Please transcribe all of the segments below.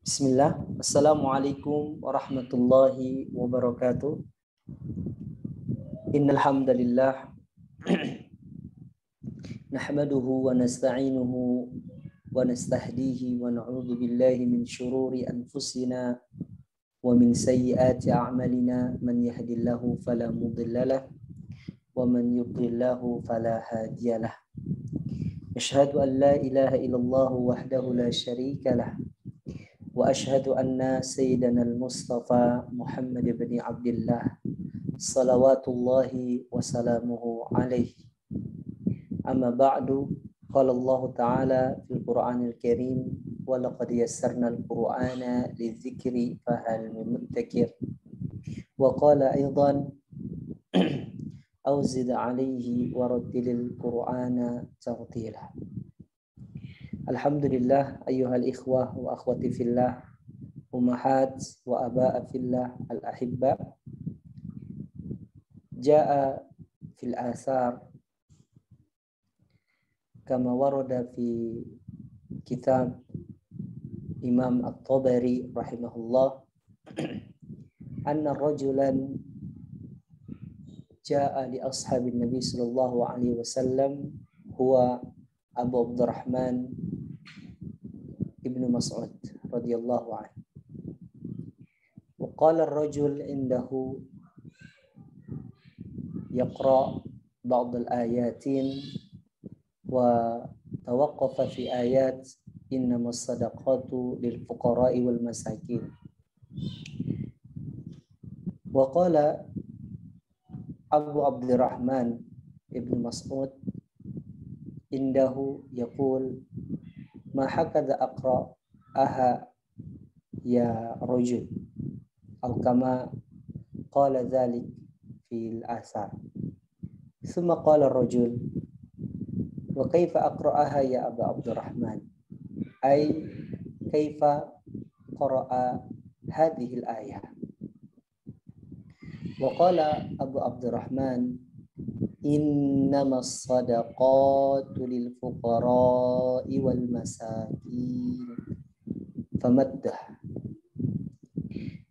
Bismillah, Assalamualaikum warahmatullahi wabarakatuh. Innal hamdalillah nahmaduhu wa nasta'inuhu wa nastahdihi wa na'udzu billahi min syururi anfusina wa min sayyiati a'malina man yahdihillahu fala mudhillalah wa man yudlillahu fala hadiyalah. Asyhadu an la ilaha illallah wahdahu la syarika lah. وأشهد أن سيدنا المصطفى محمد بن عبد الله صلوات الله وسلامه عليه. أما بعد قال الله تعالى في القرآن الكريم ولقد يسرنا القرآن للذكر فهل من مدكر وقال أيضا أو زد عليه ورتل القرآن ترتيلا. Alhamdulillah ayyuhal ikhwah wa akhwati fillah, ummahat wa aba'a fillah al-ahibba. Ja'a fil athar kama warada fi kitab Imam At-Tabari rahimahullah anna rajulan ja'a li ashabin Nabi sallallahu alaihi wasallam huwa Abu Abdurrahman Ibnu Mas'ud radhiyallahu anhu. Wa qala ar-rajul indahu yaqra ba'd al-ayatin wa tawaqqafa fi ayat innamas sadaqatu lil fuqara'i wal masakin. Wa qala Abu Abdurrahman Ibnu Mas'ud indahu yaqul ma hakadha aqra'aha ya rajul atau kama qala dhalik fil asar. Thumma qala ar-rajul wa kaifa aqra'aha ya Aba Abdurrahman, ay kaifa qara'a hadhihi al-ayah. Wa qala Abu Abdurrahman innamas sadaqatu lil fuqara'i wal masakin famaddah.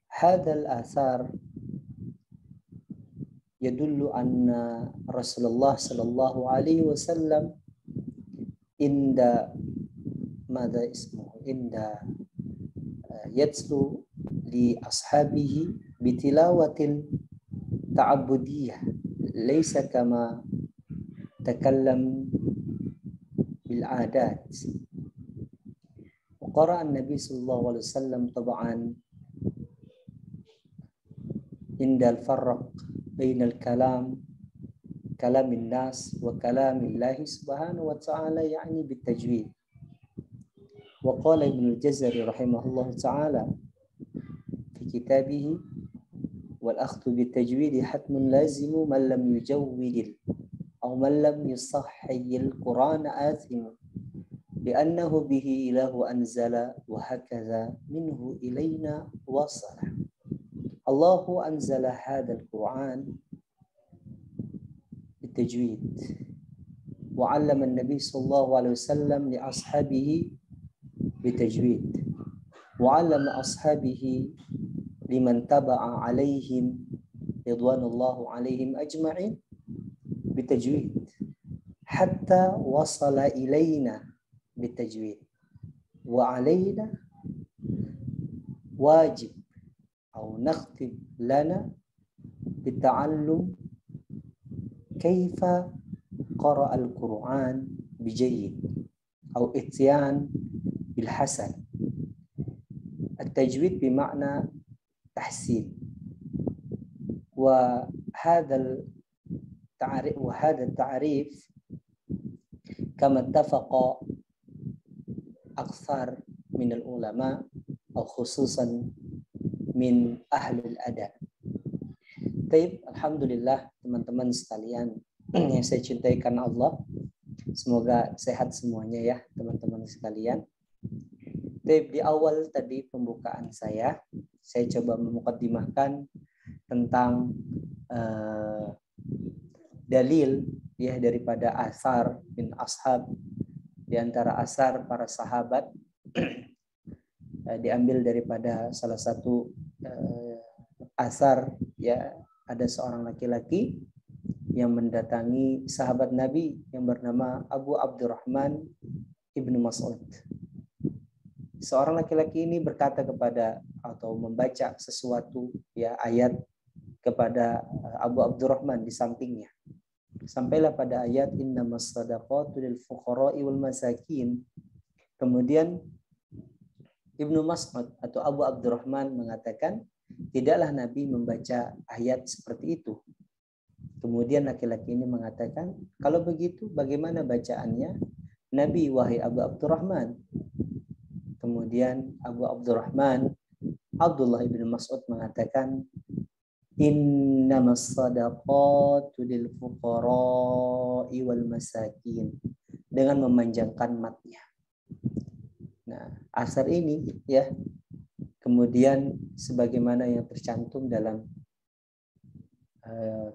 Hadha al-athar yadullu anna Rasulullah sallallahu alaihi wasallam inda madha ismuhu inda yatlu li ashabihi bitilawatin ta'abbudiyah laysa kama takallam bil adat. Wa qara'a an-nabi sallallahu alaihi wasallam tab'an inda al-farq baina al-kalam kalamin nas wa kalamillahi subhanahu wa ta'ala yani bitajwid. Wa qala Ibnu al-Jazari rahimahullah ta'ala fi kitabihi والأخذ بالتجويد حتم لازم من لم يجود أو من لم يصحي القرآن آثم لأنه به إله أنزل وهكذا منه إلينا وصل. الله أنزل هذا القرآن بالتجويد وعلم النبي صلى الله عليه وسلم لأصحابه بالتجويد وعلم أصحابه liman taba'a alaihim ridwanullahu alaihim ajma'in bitajwid hatta wasala ilaina bitajwid wa alaina wajib au nakhtib lana bita'allum kaifa qara'a al-Qur'an bijayyid au ityan bil hasan. At-tajwid bima'na تحسين وهذا التعريف كما اتفق أكثر من العلماء أو خصوصا من أهل الأدب. Baik, alhamdulillah teman-teman sekalian yang saya cintai karena Allah, semoga sehat semuanya ya teman-teman sekalian. Baik, di awal tadi pembukaan saya coba memukaddimahkan tentang dalil ya daripada asar bin ashab, di antara asar para sahabat diambil daripada salah satu asar, ya, ada seorang laki-laki yang mendatangi sahabat Nabi yang bernama Abu Abdurrahman Ibnu Mas'ud. Seorang laki-laki ini berkata kepada atau membaca sesuatu, ya, ayat kepada Abu Abdurrahman di sampingnya. Sampailah pada ayat innamas shadaqatu lil fuqara'i wal masakin. Kemudian Ibnu Mas'ud atau Abu Abdurrahman mengatakan, tidaklah Nabi membaca ayat seperti itu. Kemudian laki-laki ini mengatakan, kalau begitu bagaimana bacaannya Nabi, wahai Abu Abdurrahman? Kemudian Abu Abdurrahman, Abdullah bin Mas'ud mengatakan, innamas shadaqatu lil fuqara'i wal masakin, dengan memanjangkan matnya. Nah, asar ini, ya, kemudian sebagaimana yang tercantum dalam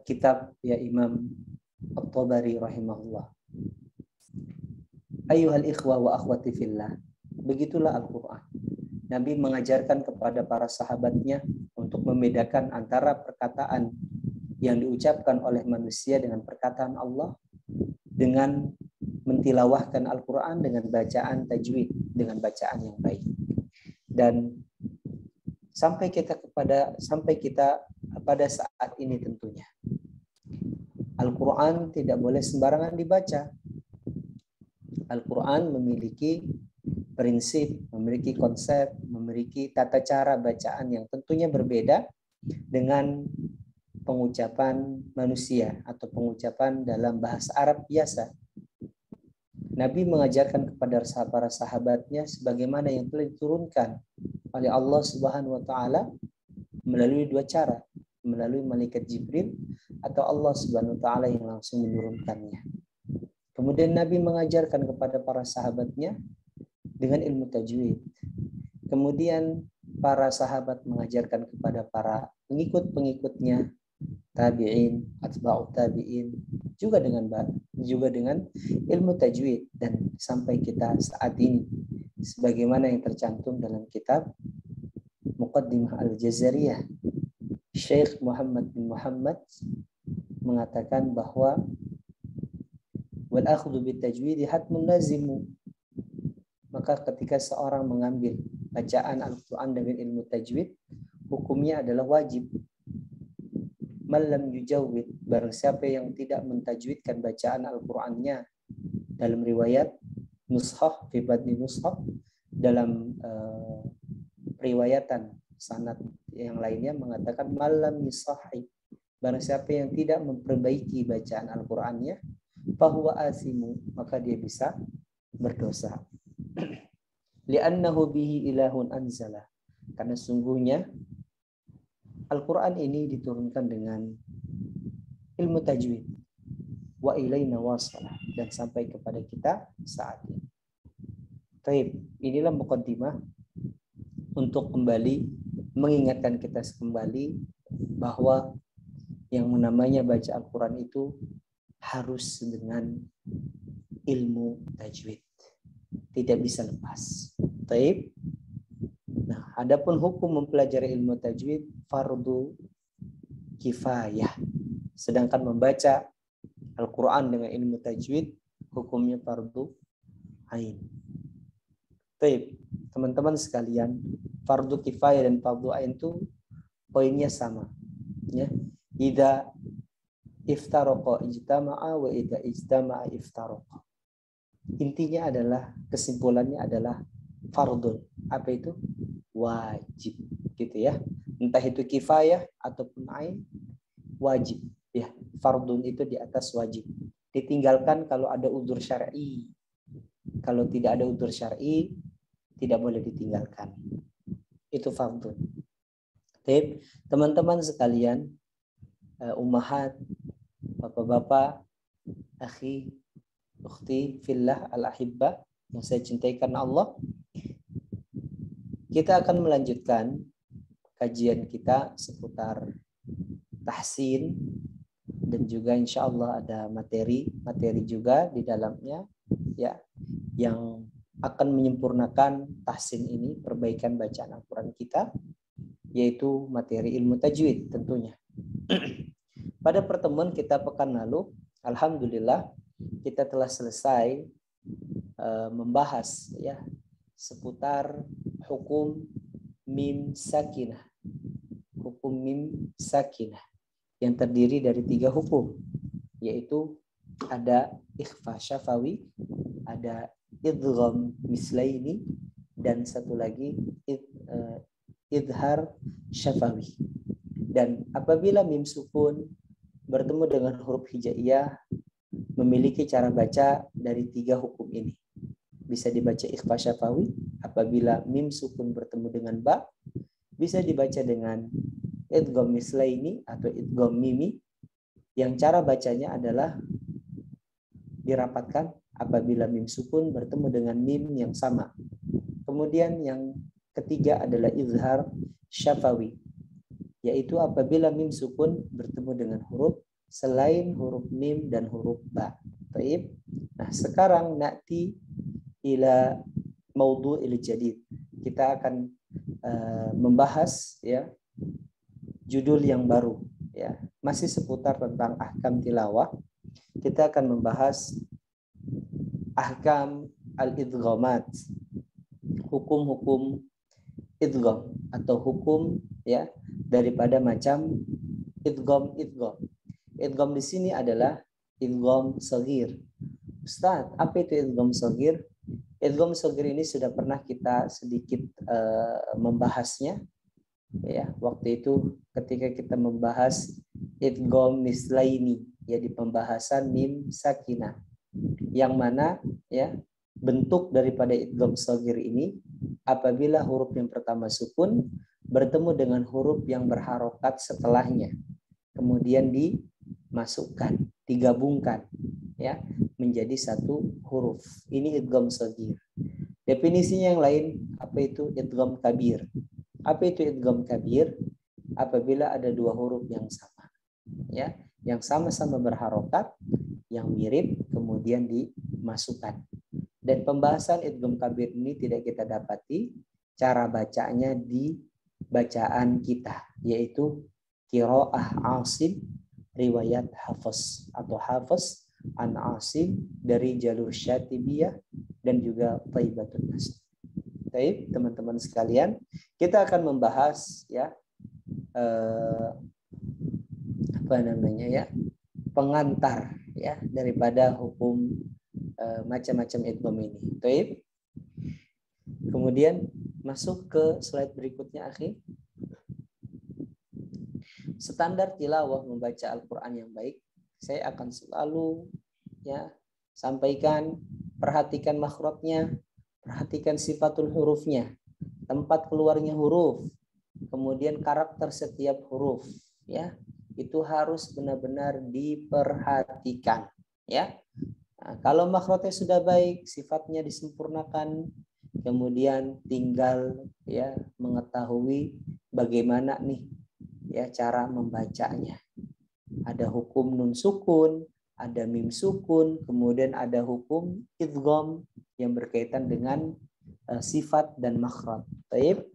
kitab, ya, Imam At-Tabari rahimahullah. Ayyuhal ikhwa wa akhwati fillah. Begitulah Al-Qur'an. Nabi mengajarkan kepada para sahabatnya untuk membedakan antara perkataan yang diucapkan oleh manusia dengan perkataan Allah, dengan mentilawahkan Al-Qur'an dengan bacaan tajwid, dengan bacaan yang baik. Dan sampai kita pada saat ini tentunya Al-Quran tidak boleh sembarangan dibaca. Al-Quran memiliki prinsip, memiliki konsep, memiliki tata cara bacaan yang tentunya berbeda dengan pengucapan manusia atau pengucapan dalam bahasa Arab biasa. Nabi mengajarkan kepada para sahabatnya sebagaimana yang telah diturunkan oleh Allah Subhanahu wa taala melalui dua cara, melalui malaikat Jibril atau Allah Subhanahu wa taala yang langsung menurunkannya. Kemudian Nabi mengajarkan kepada para sahabatnya dengan ilmu tajwid. Kemudian para sahabat mengajarkan kepada para pengikut-pengikutnya, tabi'in, atba'ut tabi'in, juga dengan ilmu tajwid, dan sampai kita saat ini sebagaimana yang tercantum dalam kitab Muqaddimah Al-Jazariyah, Syekh Muhammad bin Muhammad mengatakan bahwa wal akhdhu bit tajwid hatmun lazimu. Maka ketika seorang mengambil bacaan Al-Qur'an dengan ilmu tajwid, hukumnya adalah wajib. Man lam yujawwid, barang siapa yang tidak mentajwidkan bacaan Al-Qur'annya, dalam riwayat Nushah fi badni Nushah, dalam riwayatan sanad yang lainnya mengatakan malam yusahi, barang siapa yang tidak memperbaiki bacaan Al-Qur'annya, fahuwa asimu, maka dia bisa berdosa. Li'annahu bihi ilahun anzala, karena sungguhnya Al-Qur'an ini diturunkan dengan ilmu tajwid. Wa ilaina wasala, dan sampai kepada kita saat ini. Baik, inilah muqaddimah untuk kembali mengingatkan kita kembali bahwa yang namanya baca Al-Quran itu harus dengan ilmu tajwid, tidak bisa lepas. Baik. Nah, adapun hukum mempelajari ilmu tajwid fardu kifayah. Sedangkan membaca Al-Quran dengan ilmu tajwid hukumnya fardu ain. Baik, teman-teman sekalian, fardu kifayah dan fardu ain itu poinnya sama, ya. Idza iftaraqa ijtama'a wa idza ijtama'a iftaraqa. Intinya adalah, kesimpulannya adalah fardun. Apa itu? Wajib, gitu ya. Entah itu kifayah ataupun ain, wajib, ya. Fardun itu di atas wajib. Ditinggalkan kalau ada udzur syar'i. Kalau tidak ada udzur syar'i, tidak boleh ditinggalkan. Itu fardun. Teman-teman sekalian, ummahat, bapak-bapak, akhi, ukhti fillah al-ahibba yang saya cintai karena Allah, kita akan melanjutkan kajian kita seputar tahsin, dan juga insya Allah ada materi juga di dalamnya, ya, yang akan menyempurnakan tahsin ini, perbaikan bacaan Al-Quran kita, yaitu materi ilmu tajwid tentunya. Pada pertemuan kita pekan lalu, alhamdulillah kita telah selesai membahas ya seputar hukum mim sakinah. Hukum mim sakinah yang terdiri dari 3 hukum, yaitu ada ikhfa syafawi, ada idgham mislaini, dan satu lagi idhar syafawi. Dan apabila mim sukun bertemu dengan huruf hijaiyah, memiliki cara baca dari 3 hukum ini. Bisa dibaca ikhfa syafawi apabila mim sukun bertemu dengan ba, bisa dibaca dengan idgham mislaini atau idgham mimi, yang cara bacanya adalah dirapatkan apabila mim sukun bertemu dengan mim yang sama. Kemudian yang ketiga adalah izhar syafawi, yaitu apabila mim sukun bertemu dengan huruf selain huruf mim dan huruf ba. Baik. Nah, sekarang na'ti ila maudhu'il jadid. Kita akan membahas ya judul yang baru ya, masih seputar tentang ahkam tilawah. Kita akan membahas ahkam al-idghamat, hukum-hukum idgham atau hukum ya daripada macam idgham. Idgham di sini adalah idgham shaghir. Ustaz, apa itu idgham shaghir? Idgham shaghir ini sudah pernah kita sedikit membahasnya ya, waktu itu ketika kita membahas idgham mislaini ya di pembahasan mim sakinah, yang mana ya bentuk daripada idgham shaghir ini apabila huruf yang pertama sukun bertemu dengan huruf yang berharokat setelahnya, kemudian dimasukkan, digabungkan ya menjadi satu huruf. Ini idgham shaghir. Definisinya yang lain, apa itu idgham kabir? Apa itu idgham kabir? Apabila ada 2 huruf yang sama ya, yang sama-sama berharokat, yang mirip, kemudian dimasukkan. Dan pembahasan idgham kabir ini tidak kita dapati cara bacanya di bacaan kita, yaitu qiraah Asim riwayat Hafs atau Hafs an Asim dari jalur Syatibiyah dan juga Thaibatun Nasr. Baik, teman-teman sekalian, kita akan membahas ya pengantar ya daripada hukum macam-macam idgham ini. Baik. Kemudian masuk ke slide berikutnya, akhi. Standar tilawah membaca Al-Qur'an yang baik, saya akan selalu ya sampaikan, perhatikan makhrajnya, perhatikan sifatul hurufnya, tempat keluarnya huruf, kemudian karakter setiap huruf ya. Itu harus benar-benar diperhatikan ya. Nah, kalau makhrajnya sudah baik, sifatnya disempurnakan, kemudian tinggal ya mengetahui bagaimana nih ya cara membacanya. Ada hukum nun sukun, ada mim sukun, kemudian ada hukum idgham yang berkaitan dengan sifat dan makhraj. Baik.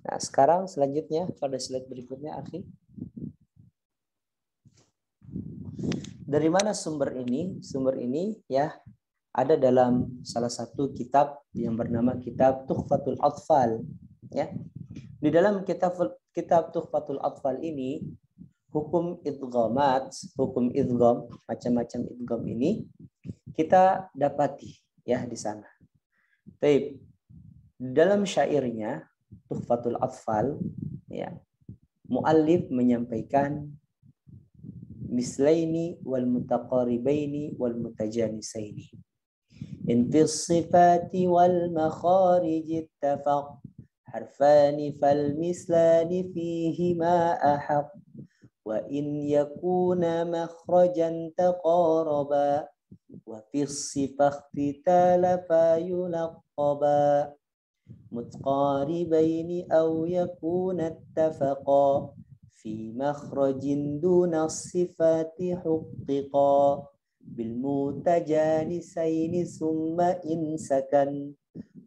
Nah, sekarang selanjutnya pada slide berikutnya, akhi. Dari mana sumber ini? Sumber ini ya ada dalam salah satu kitab yang bernama kitab Tuhfatul Atfal ya. Di dalam kitab Tuhfatul Atfal ini hukum idghamat, hukum idgham, macam-macam idgham ini kita dapati ya di sana. Baik. Dalam syairnya Tuhfatul Atfal ya, muallif menyampaikan mislaini wal mutaqaribaini wal mutajanisaini. In fi sifati wal makharij ittafaq harfani fal mislani fihima ahaq wa in yakuna makhrajan taqaraba wa fi sifati talafa yulaqaba mutqaribaini aw yakuna ittafaqa في مخرج دون الصفات حققا بالمتجانسين ثم إن سكن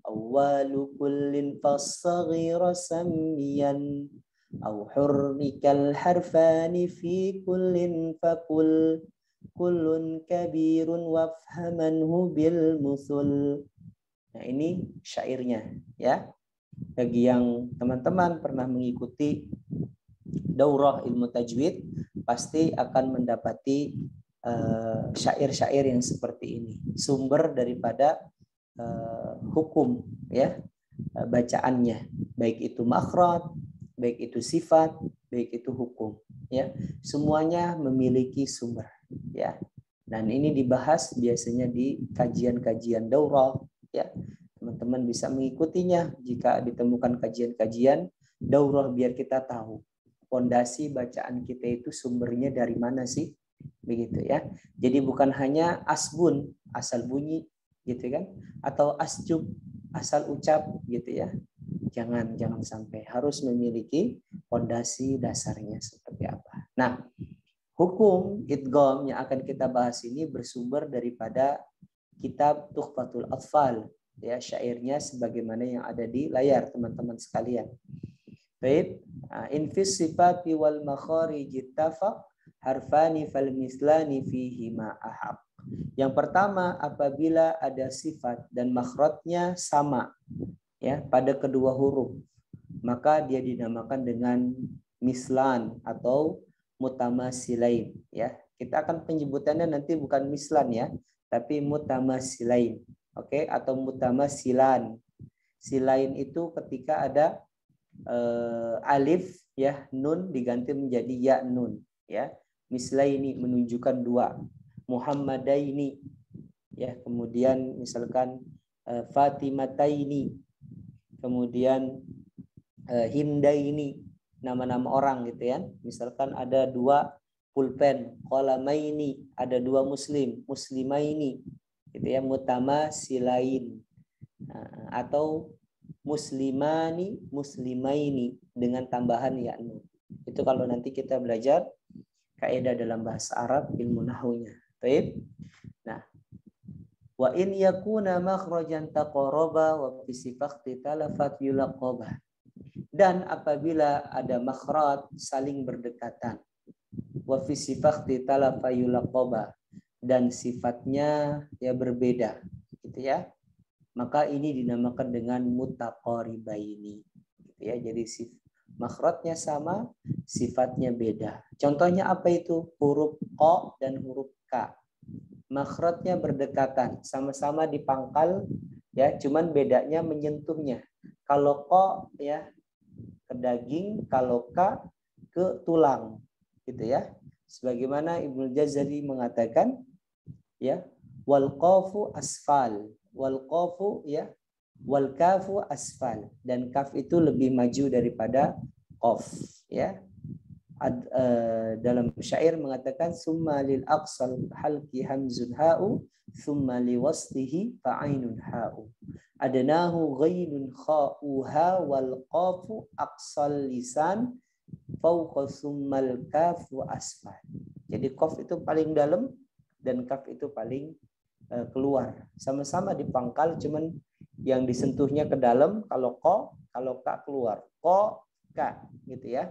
awwalu kullin fassaghira sammiyan aw hurrikal harfani fi kullin fakul kullun kabirun wafhamanhu bil musul. Nah, ini syairnya ya. Bagi yang teman-teman pernah mengikuti daurah ilmu tajwid pasti akan mendapati syair-syair yang seperti ini, sumber daripada hukum ya, bacaannya, baik itu makhraj, baik itu sifat, baik itu hukum ya, semuanya memiliki sumber ya. Dan ini dibahas biasanya di kajian-kajian daurah ya. Teman-teman bisa mengikutinya jika ditemukan kajian-kajian daurah, biar kita tahu fondasi bacaan kita itu sumbernya dari mana sih, begitu ya. Jadi bukan hanya asbun, asal bunyi gitu kan, atau asjub, asal ucap gitu ya. Jangan sampai, harus memiliki fondasi dasarnya seperti apa. Nah, hukum idgham yang akan kita bahas ini bersumber daripada kitab Tuhfatul Atfal ya, syairnya sebagaimana yang ada di layar teman-teman sekalian. Baik, in fis sifati wal makharij ittafaq harfani fal mislani fihi ma ahaq. Yang pertama, apabila ada sifat dan makhrajnya sama ya pada kedua huruf, maka dia dinamakan dengan mislan atau mutamasilain ya. Kita akan penyebutannya nanti bukan mislan ya, tapi mutamasilain. Oke, atau mutamasilan. Silain itu ketika ada alif ya, nun diganti menjadi ya nun ya. Mislaini menunjukkan dua. Muhammadaini ya, kemudian misalkan Fatimataini, kemudian Hindaini, nama-nama orang gitu ya. Misalkan ada dua pulpen, qalamaini, ada dua muslim, muslimaini gitu ya, mutamasilain. Atau muslimani, muslimaini dengan tambahan ya nun. Itu kalau nanti kita belajar kaidah dalam bahasa Arab, ilmu nahwunya. Baik. Nah, wa in yakuna makhrajan taqarraba wa fi sifati talafat yulaqaba. Dan apabila ada makhraj saling berdekatan, wa fi sifati talafa yulaqaba, dan sifatnya ya berbeda gitu ya, maka ini dinamakan dengan mutaqaribaini gitu ya. Jadi makhrajnya sama, sifatnya beda. Contohnya apa itu? Huruf qa dan huruf ka. Makhrajnya berdekatan, sama-sama di pangkal ya, cuman bedanya menyentuhnya. Kalau qa ya ke daging, kalau ka ke tulang gitu ya. Sebagaimana Ibnu Jazari mengatakan ya, wal qafu asfal, wal qafu ya, wal kafu asfal, dan kaf itu lebih maju daripada qaf ya. Dalam syair mengatakan summa lil aqsal halqi hamzun ha'u summa li waslihi fa'ainun ha'u adnahu ghainun kha'uha wal qafu aqsal lisan fawqa summal kafu asfal. Jadi qaf itu paling dalam dan kaf itu paling keluar. Sama-sama di pangkal, cuman yang disentuhnya ke dalam kalau qa, kalau ka keluar. Qa, ka gitu ya.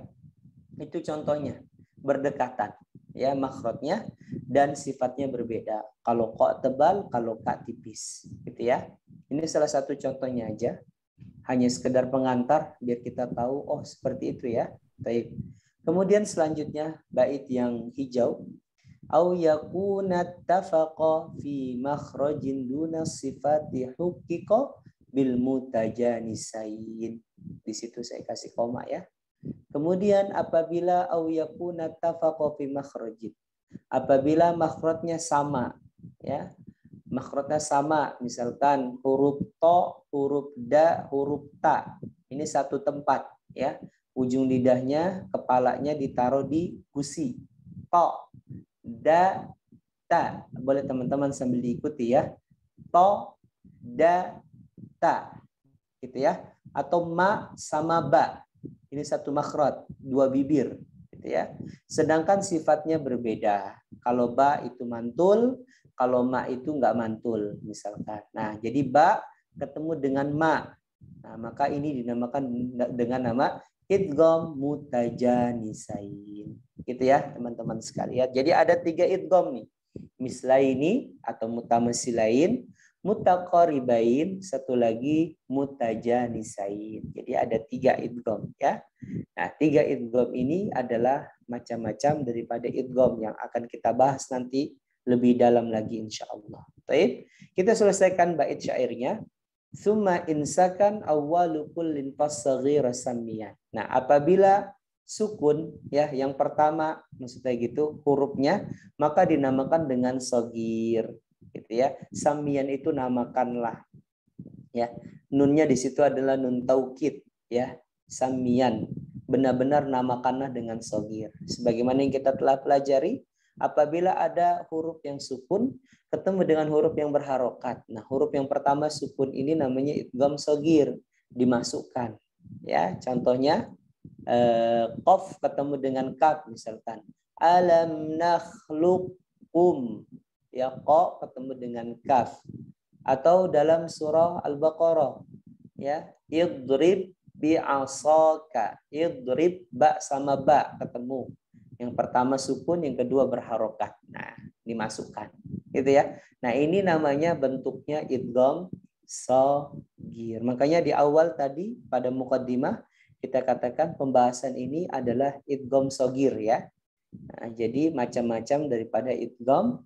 Itu contohnya, berdekatan ya makhrajnya, dan sifatnya berbeda. Kalau qa tebal, kalau ka tipis gitu ya. Ini salah satu contohnya aja. Hanya sekedar pengantar biar kita tahu oh seperti itu ya. Baik. Kemudian selanjutnya bait yang hijau, au yakuna tafaqa fi makhrajin duna sifati huqiqa bil mutajanisain. Di situ saya kasih koma ya. Kemudian apabila au yakuna tafaqa fi makhrajin, apabila makhrajnya sama ya, makhrajnya sama, misalkan huruf to, huruf da, huruf ta, ini satu tempat ya, ujung lidahnya, kepalanya ditaruh di gusi, to, da, ta, boleh teman-teman sambil diikuti ya, to, da, ta, gitu ya, atau ma sama ba. Ini satu makhraj, dua bibir gitu ya. Sedangkan sifatnya berbeda. Kalau ba itu mantul, kalau ma itu enggak mantul misalkan. Nah, jadi ba ketemu dengan ma. Nah, maka ini dinamakan dengan nama idgham mutajanisain. Gitu ya, teman-teman sekalian. Jadi ada 3 idgham nih. Mislaini atau mutamasilain, mutaqaribain, satu lagi mutajanisain. Jadi ada 3 idgham ya. Nah, 3 idgham ini adalah macam-macam daripada idgham yang akan kita bahas nanti lebih dalam lagi insyaallah. Baik, kita selesaikan bait syairnya. Summa insakan awwalu kullin fasghira samiyan. Nah, apabila sukun ya yang pertama maksudnya gitu hurufnya maka dinamakan dengan shagir gitu ya. Samiyan itu namakanlah ya. Nunnya di situ adalah nun taukid ya. Samiyan benar-benar namakanlah dengan shagir. Sebagaimana yang kita telah pelajari, apabila ada huruf yang sukun ketemu dengan huruf yang berharokat. Nah, huruf yang pertama sukun ini namanya idgham shagir, dimasukkan. Ya, contohnya qaf ketemu dengan kaf misalkan. Alam nakhluqkum. Ya, qa ketemu dengan kaf. Atau dalam surah Al-Baqarah ya, idrib bi'asaka. Idrib ba sama ba ketemu. Yang pertama sukun, yang kedua berharokat. Nah, dimasukkan. Gitu ya. Nah, ini namanya bentuknya idgham shagir. Makanya di awal tadi pada muqaddimah kita katakan pembahasan ini adalah idgham shagir ya. Nah, jadi macam-macam daripada idgham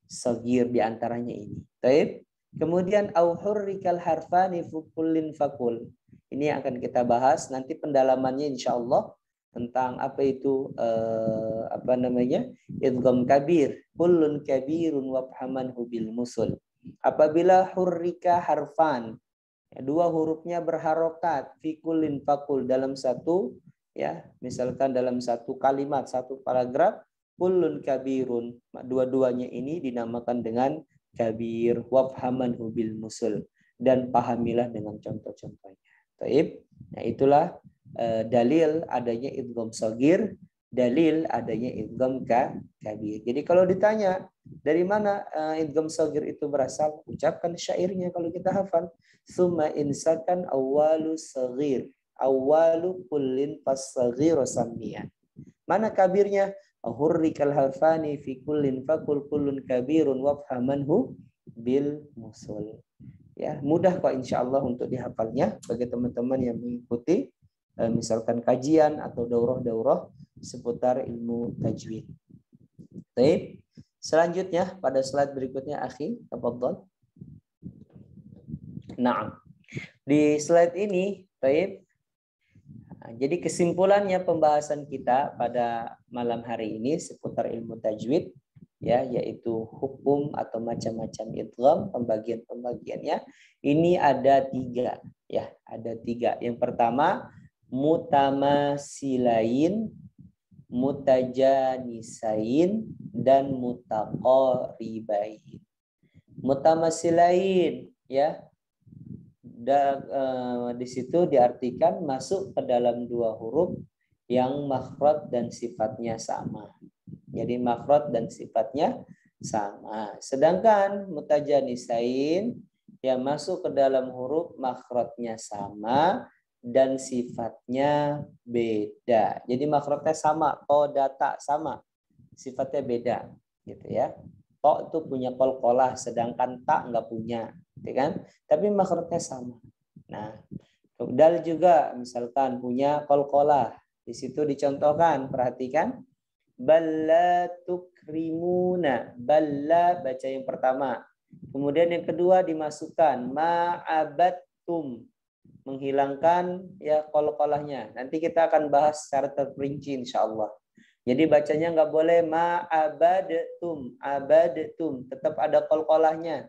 shagir di antaranya ini. Baik. Kemudian au hurrikal harfani fukullin fakul. Ini akan kita bahas nanti pendalamannya insyaallah tentang apa itu idgham kabir, kullun kabirun wafhamanhu bil musul. Apabila hurrika harfan, ya, 2 hurufnya berharokat fi kullin fakul dalam satu ya, misalkan dalam satu kalimat, satu paragraf, kullun kabirun, dua-duanya ini dinamakan dengan kabir, wafhamanhu bil musul, dan pahamilah dengan contoh-contohnya. Baik. Nah, itulah dalil adanya idgham shagir, dalil adanya idgham kabir. Jadi kalau ditanya dari mana idgham shagir itu berasal, ucapkan syairnya kalau kita hafal. Summa insakan awwalu saghir, awwalu kullin fasaghiru samiyan. Mana kabirnya? Hurrikal harfani fi kullin fakul kullun kabirun wafhamanhu bil musul. Ya, mudah kok insyaallah untuk dihafalnya bagi teman-teman yang mengikuti misalkan kajian atau daurah-daurah seputar ilmu tajwid. Baik. Selanjutnya pada slide berikutnya akhi, tafadhol. Nah, di slide ini, baik. Jadi kesimpulannya pembahasan kita pada malam hari ini seputar ilmu tajwid ya, yaitu hukum atau macam-macam idgham, pembagian-pembagiannya ini ada 3 ya, ada 3. Yang pertama mutamasilain, mutajanisain, dan mutaqaribain. Mutamasilain ya, di situ diartikan masuk ke dalam 2 huruf yang makhraj dan sifatnya sama. Jadi makhraj dan sifatnya sama. Sedangkan mutajanisain yang masuk ke dalam huruf makhrajnya sama dan sifatnya beda. Jadi makhrajnya sama, to data sama, sifatnya beda, gitu ya. To itu punya qalqalah, sedangkan ta nggak punya, gitu kan? Tapi makhrajnya sama. Nah, dal juga misalkan punya qalqalah. Di situ dicontohkan, perhatikan. Balla tukrimuna. Balla baca yang pertama. Kemudian yang kedua dimasukkan ma'abattum. Menghilangkan ya qalqalahnya. Nanti kita akan bahas secara terperinci insyaallah. Jadi bacanya nggak boleh ma'abadtum, abadtum, tetap ada qalqalahnya.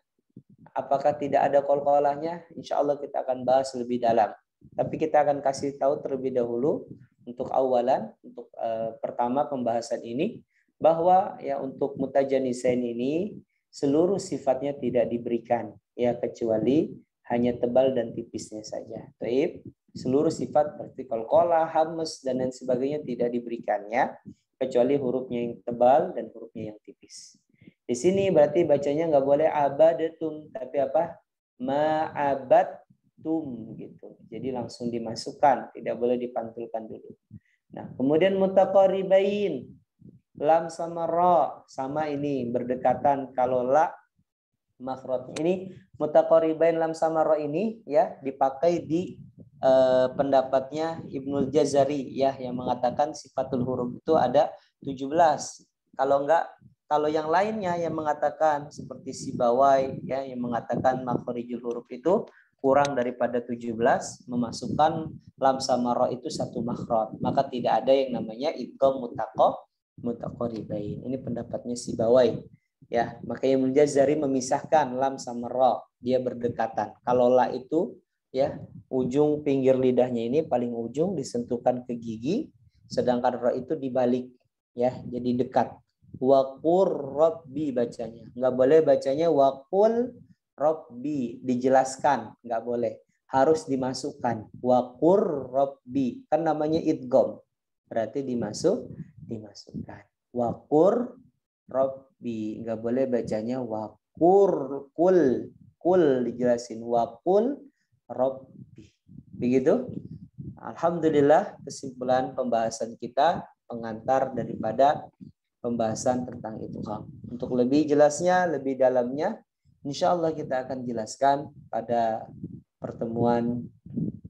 Apakah tidak ada qalqalahnya? Insyaallah kita akan bahas lebih dalam. Tapi kita akan kasih tahu terlebih dahulu untuk awalan, untuk pertama pembahasan ini, bahwa ya untuk mutajanisain ini seluruh sifatnya tidak diberikan ya, kecuali hanya tebal dan tipisnya saja. Baik, seluruh sifat seperti qalqalah, hamz dan lain sebagainya tidak diberikannya, kecuali hurufnya yang tebal dan hurufnya yang tipis. Di sini berarti bacanya nggak boleh abadatum, tapi apa? ma'abattum gitu. Jadi langsung dimasukkan, tidak boleh dipantulkan dulu. Nah, kemudian mutaqaribain, lam sama ra sama ini berdekatan. Kalau la makhraj ini mutaqaribain lam sama ra ini ya dipakai di pendapatnya Ibnul Jazari ya yang mengatakan sifatul huruf itu ada 17. Kalau yang lainnya yang mengatakan seperti Sibawai ya yang mengatakan makhrijul huruf itu kurang daripada 17, memasukkan lam sama ra itu satu makhraj, maka tidak ada yang namanya idgham mutaqaribain. Ini pendapatnya Sibawai. Ya, makanya Ibnu Jazari memisahkan lam sama ra, dia berdekatan. Kalau la itu ya ujung pinggir lidahnya ini paling ujung disentuhkan ke gigi, sedangkan ra itu dibalik ya, jadi dekat. Waqur rabbi bacanya. Enggak boleh bacanya waqul rabbi, dijelaskan, enggak boleh. Harus dimasukkan. Waqur rabbi, kan namanya idgham. Berarti dimasukkan. Waqur rabbi, enggak boleh bacanya waqur kul dijelasin waqul rabbi. Begitu? Alhamdulillah, kesimpulan pembahasan kita pengantar daripada pembahasan tentang idgham. Untuk lebih jelasnya, lebih dalamnya, insya Allah kita akan jelaskan pada pertemuan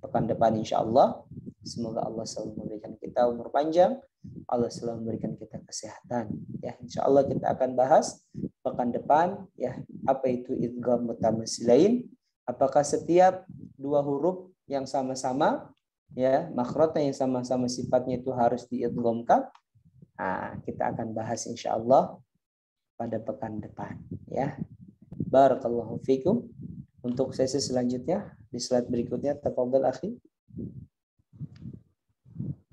pekan depan insya Allah. Semoga Allah selalu memberikan kita umur panjang, Allah selalu memberikan kita kesehatan. Ya, insya Allah kita akan bahas pekan depan ya apa itu idgham mutamatsilain. Apakah setiap dua huruf yang sama-sama ya makhrajnya yang sama-sama sifatnya itu harus diidghamkan? Nah, kita akan bahas insya Allah pada pekan depan ya. Barakallahu fikum. Untuk sesi selanjutnya di slide berikutnya, tafadhal akhi.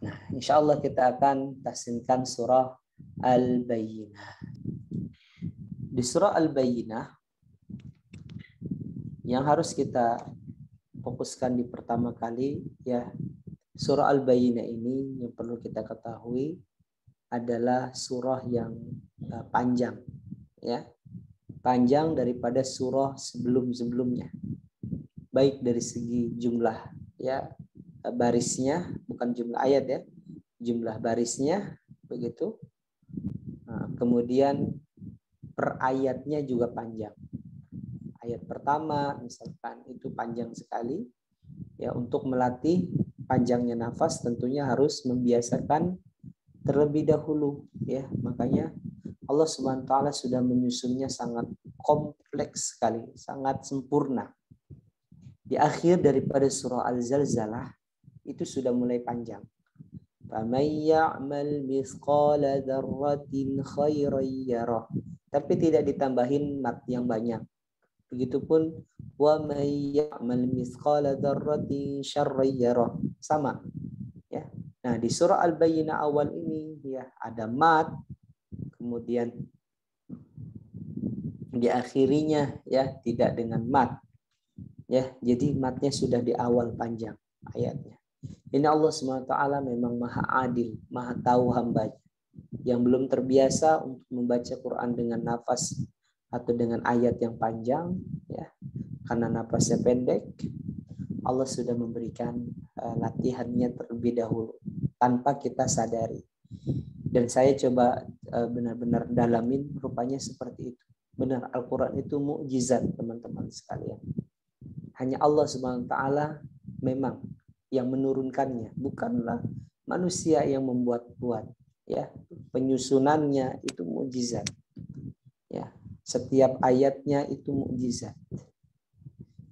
Nah, insya Allah kita akan tahsinkan surah Al-Bayyinah. Di surah Al-Bayyinah yang harus kita fokuskan di pertama kali ya, surah Al-Bayyinah ini yang perlu kita ketahui adalah surah yang panjang ya, panjang daripada surah sebelum-sebelumnya, baik dari segi jumlah ya barisnya, bukan jumlah ayat ya, jumlah barisnya begitu. Nah, kemudian per ayatnya juga panjang. Ayat pertama misalkan itu panjang sekali ya, untuk melatih panjangnya nafas tentunya harus membiasakan terlebih dahulu ya. Makanya Allah Subhanahu wa taala sudah menyusunnya sangat kompleks sekali, sangat sempurna. Di akhir daripada surah Al-Zalzalah itu sudah mulai panjang. Faman ya'mal mithqala dzarratin khairan yarah. Tapi tidak ditambahin mat yang banyak. Begitupun wa may ya'mal mithqala dzarratin syarran yarah. Sama. Ya. Nah, di surah Al-Bayyinah awal ini ya ada mat, kemudian diakhirinya ya tidak dengan mat. Ya, jadi matnya sudah di awal panjang ayatnya. Ini Allah SWT memang maha adil, maha tahu hambanya yang belum terbiasa untuk membaca Quran dengan nafas atau dengan ayat yang panjang ya, karena nafasnya pendek. Allah sudah memberikan latihannya terlebih dahulu tanpa kita sadari. Dan saya coba benar-benar dalamin, rupanya seperti itu. Benar, Al-Quran itu mukjizat teman-teman sekalian. Hanya Allah Subhanahu wa taala memang yang menurunkannya, bukanlah manusia yang membuat-buat ya. Penyusunannya itu mukjizat. Ya, setiap ayatnya itu mukjizat.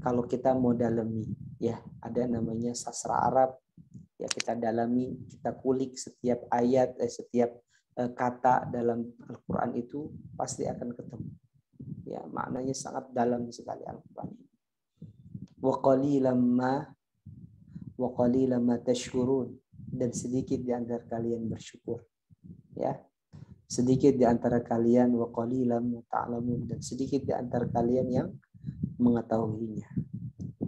Kalau kita mau dalami ya, ada namanya sastra Arab ya, kita dalami, kita kulik setiap ayat, setiap kata dalam Al-Quran itu pasti akan ketemu. Ya, maknanya sangat dalam sekali Al-Quran. Wa qalilan ma tashkurun, dan sedikit di antara kalian bersyukur. Ya. Sedikit di antara kalian wa qalilan ma ta'lamun, dan sedikit di antara kalian yang mengetahuinya.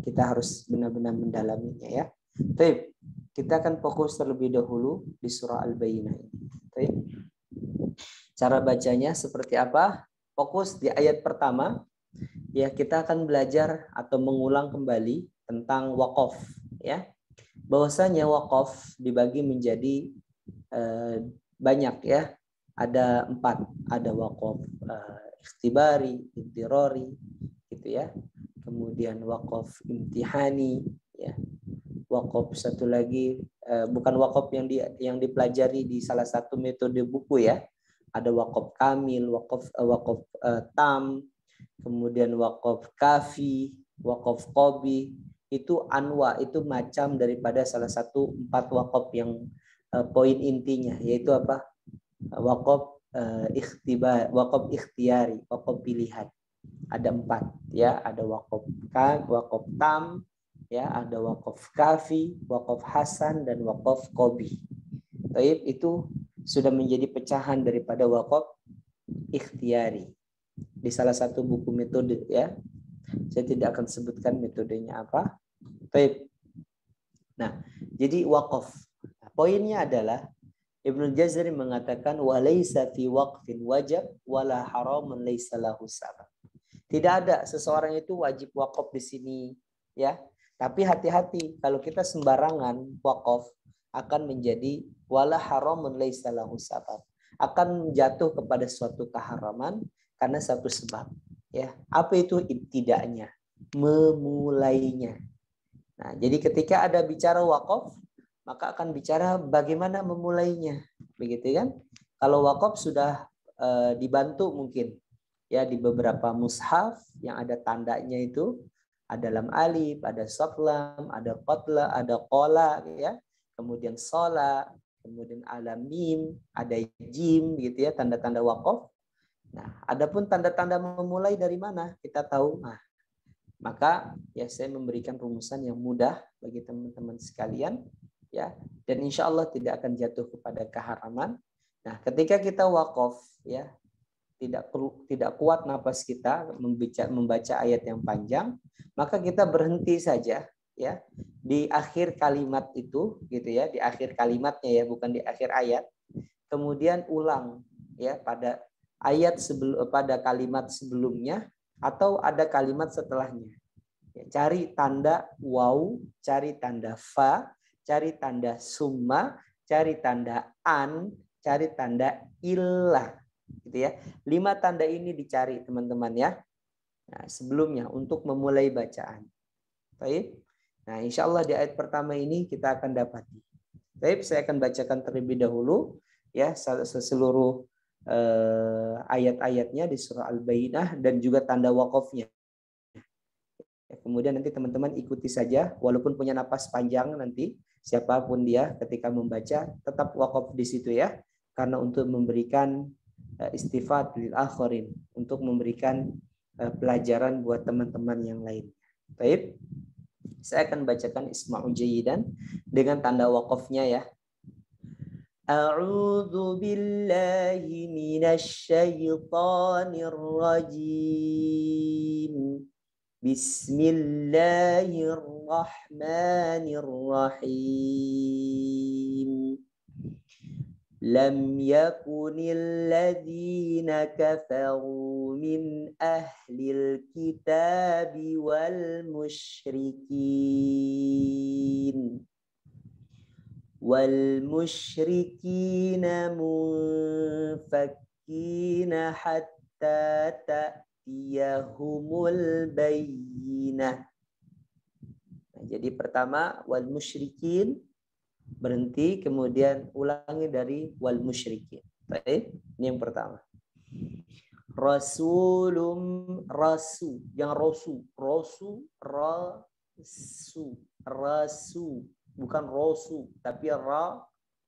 Kita harus benar-benar mendalaminya ya. Baik, kita akan fokus terlebih dahulu di surah Al-Bayyinah ini. Baik. Cara bacanya seperti apa? Fokus di ayat pertama Ya, kita akan belajar atau mengulang kembali tentang wakaf, ya. Bahwasanya wakaf dibagi menjadi banyak, ya. Ada 4, ada wakaf ikhtibari, intirori, gitu ya. Kemudian wakaf imtihani, ya. Wakaf satu lagi bukan wakaf yang dipelajari di salah satu metode buku, ya. Ada wakaf kamil, wakaf tam, kemudian wakaf kafi, wakaf qobi. Itu anwa, itu macam daripada salah satu 4 wakaf yang poin intinya, yaitu apa? Wakaf wakaf ikhtiyari, wakaf pilihan. Ada 4, ya. Ada wakaf tam, ya. Ada wakaf kafi, wakaf hasan, dan wakaf qobi. Baik, itu sudah menjadi pecahan daripada wakaf ikhtiyari di salah satu buku metode, ya. Saya tidak akan sebutkan metodenya apa. Baik. Nah, jadi wakaf. Poinnya adalah Ibnu Jazari mengatakan walaisa fi waqfin wajib wala haramun laisa lahu sabab. Tidak ada seseorang itu wajib wakaf di sini, ya. Tapi hati-hati kalau kita sembarangan wakaf akan menjadi wala haramun laisa lahu sabab. Akan jatuh kepada suatu keharaman karena satu sebab, ya. Apa itu ibtida'nya? Memulainya. Nah, jadi ketika ada bicara wakaf, maka akan bicara bagaimana memulainya, begitu kan? Kalau wakaf sudah dibantu mungkin, ya, di beberapa mushaf yang ada tandanya itu, ada lam alif, ada soklam, ada qatla, ada qola, ya. Kemudian sola, kemudian alam mim, ada jim, gitu ya, tanda-tanda wakaf. Nah, adapun tanda-tanda memulai dari mana? Kita tahu. Nah, maka ya saya memberikan rumusan yang mudah bagi teman-teman sekalian, ya, dan insya Allah tidak akan jatuh kepada keharaman. Nah, ketika kita wakaf, ya, tidak kuat napas kita membaca ayat yang panjang, maka kita berhenti saja, ya, di akhir kalimat itu, gitu ya, di akhir kalimatnya, ya, bukan di akhir ayat. Kemudian ulang, ya, pada pada kalimat sebelumnya atau ada kalimat setelahnya. Ya, cari tanda waw, cari tanda fa, cari tanda summa, cari tanda an, cari tanda illah, gitu ya. 5 tanda ini dicari, teman-teman, ya. Nah, sebelumnya untuk memulai bacaan. Baik. Nah, insya Allah di ayat pertama ini kita akan dapati. Baik, saya akan bacakan terlebih dahulu, ya, seluruh ayat-ayatnya di surah Al-Bayyinah dan juga tanda wakafnya. Kemudian nanti teman-teman ikuti saja, walaupun punya napas panjang nanti, siapapun dia ketika membaca tetap wakaf di situ, ya, karena untuk memberikan istifad lil akhirin, untuk memberikan pelajaran buat teman-teman yang lain. Baik, saya akan bacakan isma'u jayyidan dengan tanda wakafnya, ya. A'udzu billahi minasy syaithanir rajim. Bismillahirrahmanirrahim. Lam yakunil ladzina kafaru min ahlil kitabi wal musyrikin munfakkina hatta ta'tiyahumul bayyinah. Nah, jadi pertama wal musyrikin, berhenti, kemudian ulangi dari wal musyrikin. Baik, ini yang pertama. Rasulum, rasu, yang rasu, bukan rosu, tapi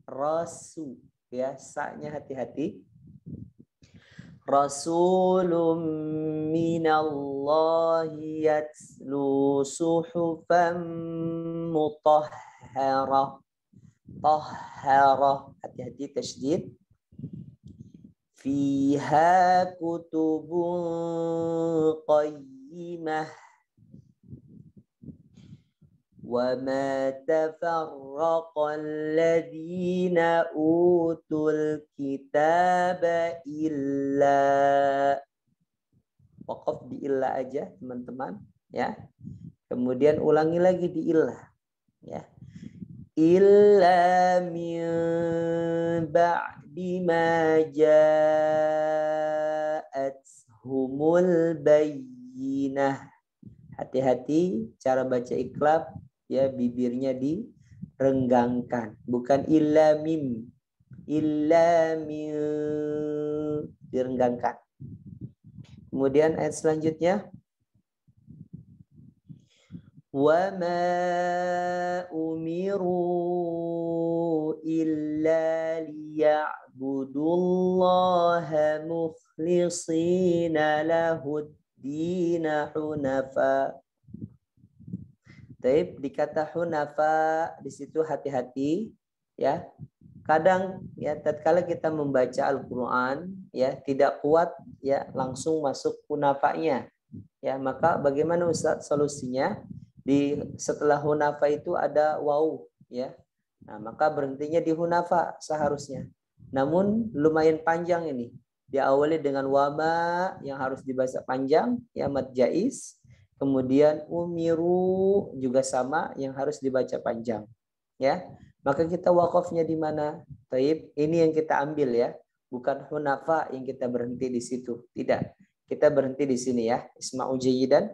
rasu, ya, sa-nya hati-hati. Rasulun minallahi yatlu suhufan mutahharah. Tahharah, hati-hati tasydid. Fiha kutubun qayyimah. وَمَا تَفَرَّقَ الَّذِينَ أُوتُوا الْكِتَابَ إِلَّا Waqaf di illah aja teman-teman ya. Kemudian ulangi lagi di illah ya. Illa min ba'di ma ja'athumul bayyinah. Hati-hati cara baca iklab ya, bibirnya direnggangkan, bukan illa mim. Illa min direnggangkan. Kemudian ayat selanjutnya wa ma umiru illa liya'budullaha mukhlishina lahuddina hunafa. Taib, di kata hunafa di situ hati-hati ya. Kadang ya tatkala kita membaca Al-Qur'an ya tidak kuat ya langsung masuk hunafanya. Ya, maka bagaimana Ustaz solusinya? Setelah hunafa itu ada waw ya. Nah, maka berhentinya di hunafa seharusnya. Namun lumayan panjang ini. Diawali dengan wama yang harus dibaca panjang ya, mad jaiz. Kemudian umiru juga sama yang harus dibaca panjang. Ya. Maka kita wakafnya di mana? Taib, ini yang kita ambil ya. Bukan hunafa yang kita berhenti di situ. Tidak. Kita berhenti di sini ya. Isma'u jayyidan.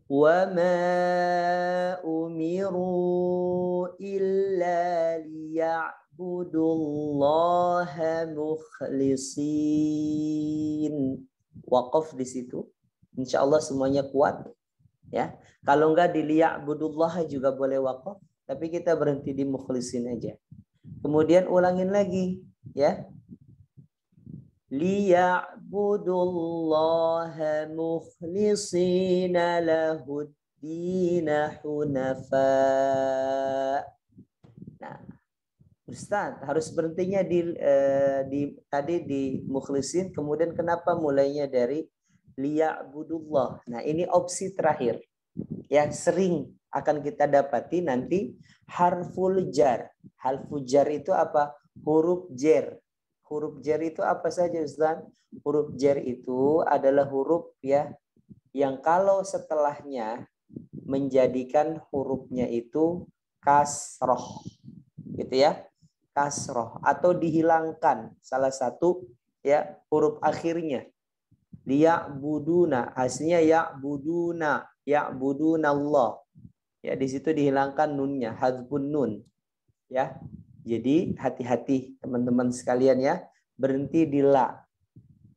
Wa ma umiru illa liya'budullaha mukhlisin. Waqaf di situ. Insya Allah semuanya kuat. Ya. Kalau enggak di liya'budullaha juga boleh waqaf. Tapi kita berhenti di mukhlisin aja. Kemudian ulangin lagi. Ya. Liya'budullaha mukhlishina lahuddina hunafa. Nah, Ustaz harus berhentinya tadi di mukhlisin, kemudian kenapa mulainya dari liya'budullah. Nah, ini opsi terakhir. Ya, sering akan kita dapati nanti harful jar. Harful jar itu apa? Huruf jar. Huruf jar itu apa saja Ustaz? Huruf jar itu adalah huruf ya yang kalau setelahnya menjadikan hurufnya itu kasroh. Gitu ya. Kasroh atau dihilangkan salah satu ya huruf akhirnya. Liya'buduna, hasilnya ya'buduna, ya'budunallah. Ya, di situ dihilangkan nunnya, hadzfun nun. Ya. Jadi hati-hati teman-teman sekalian ya, berhenti di la.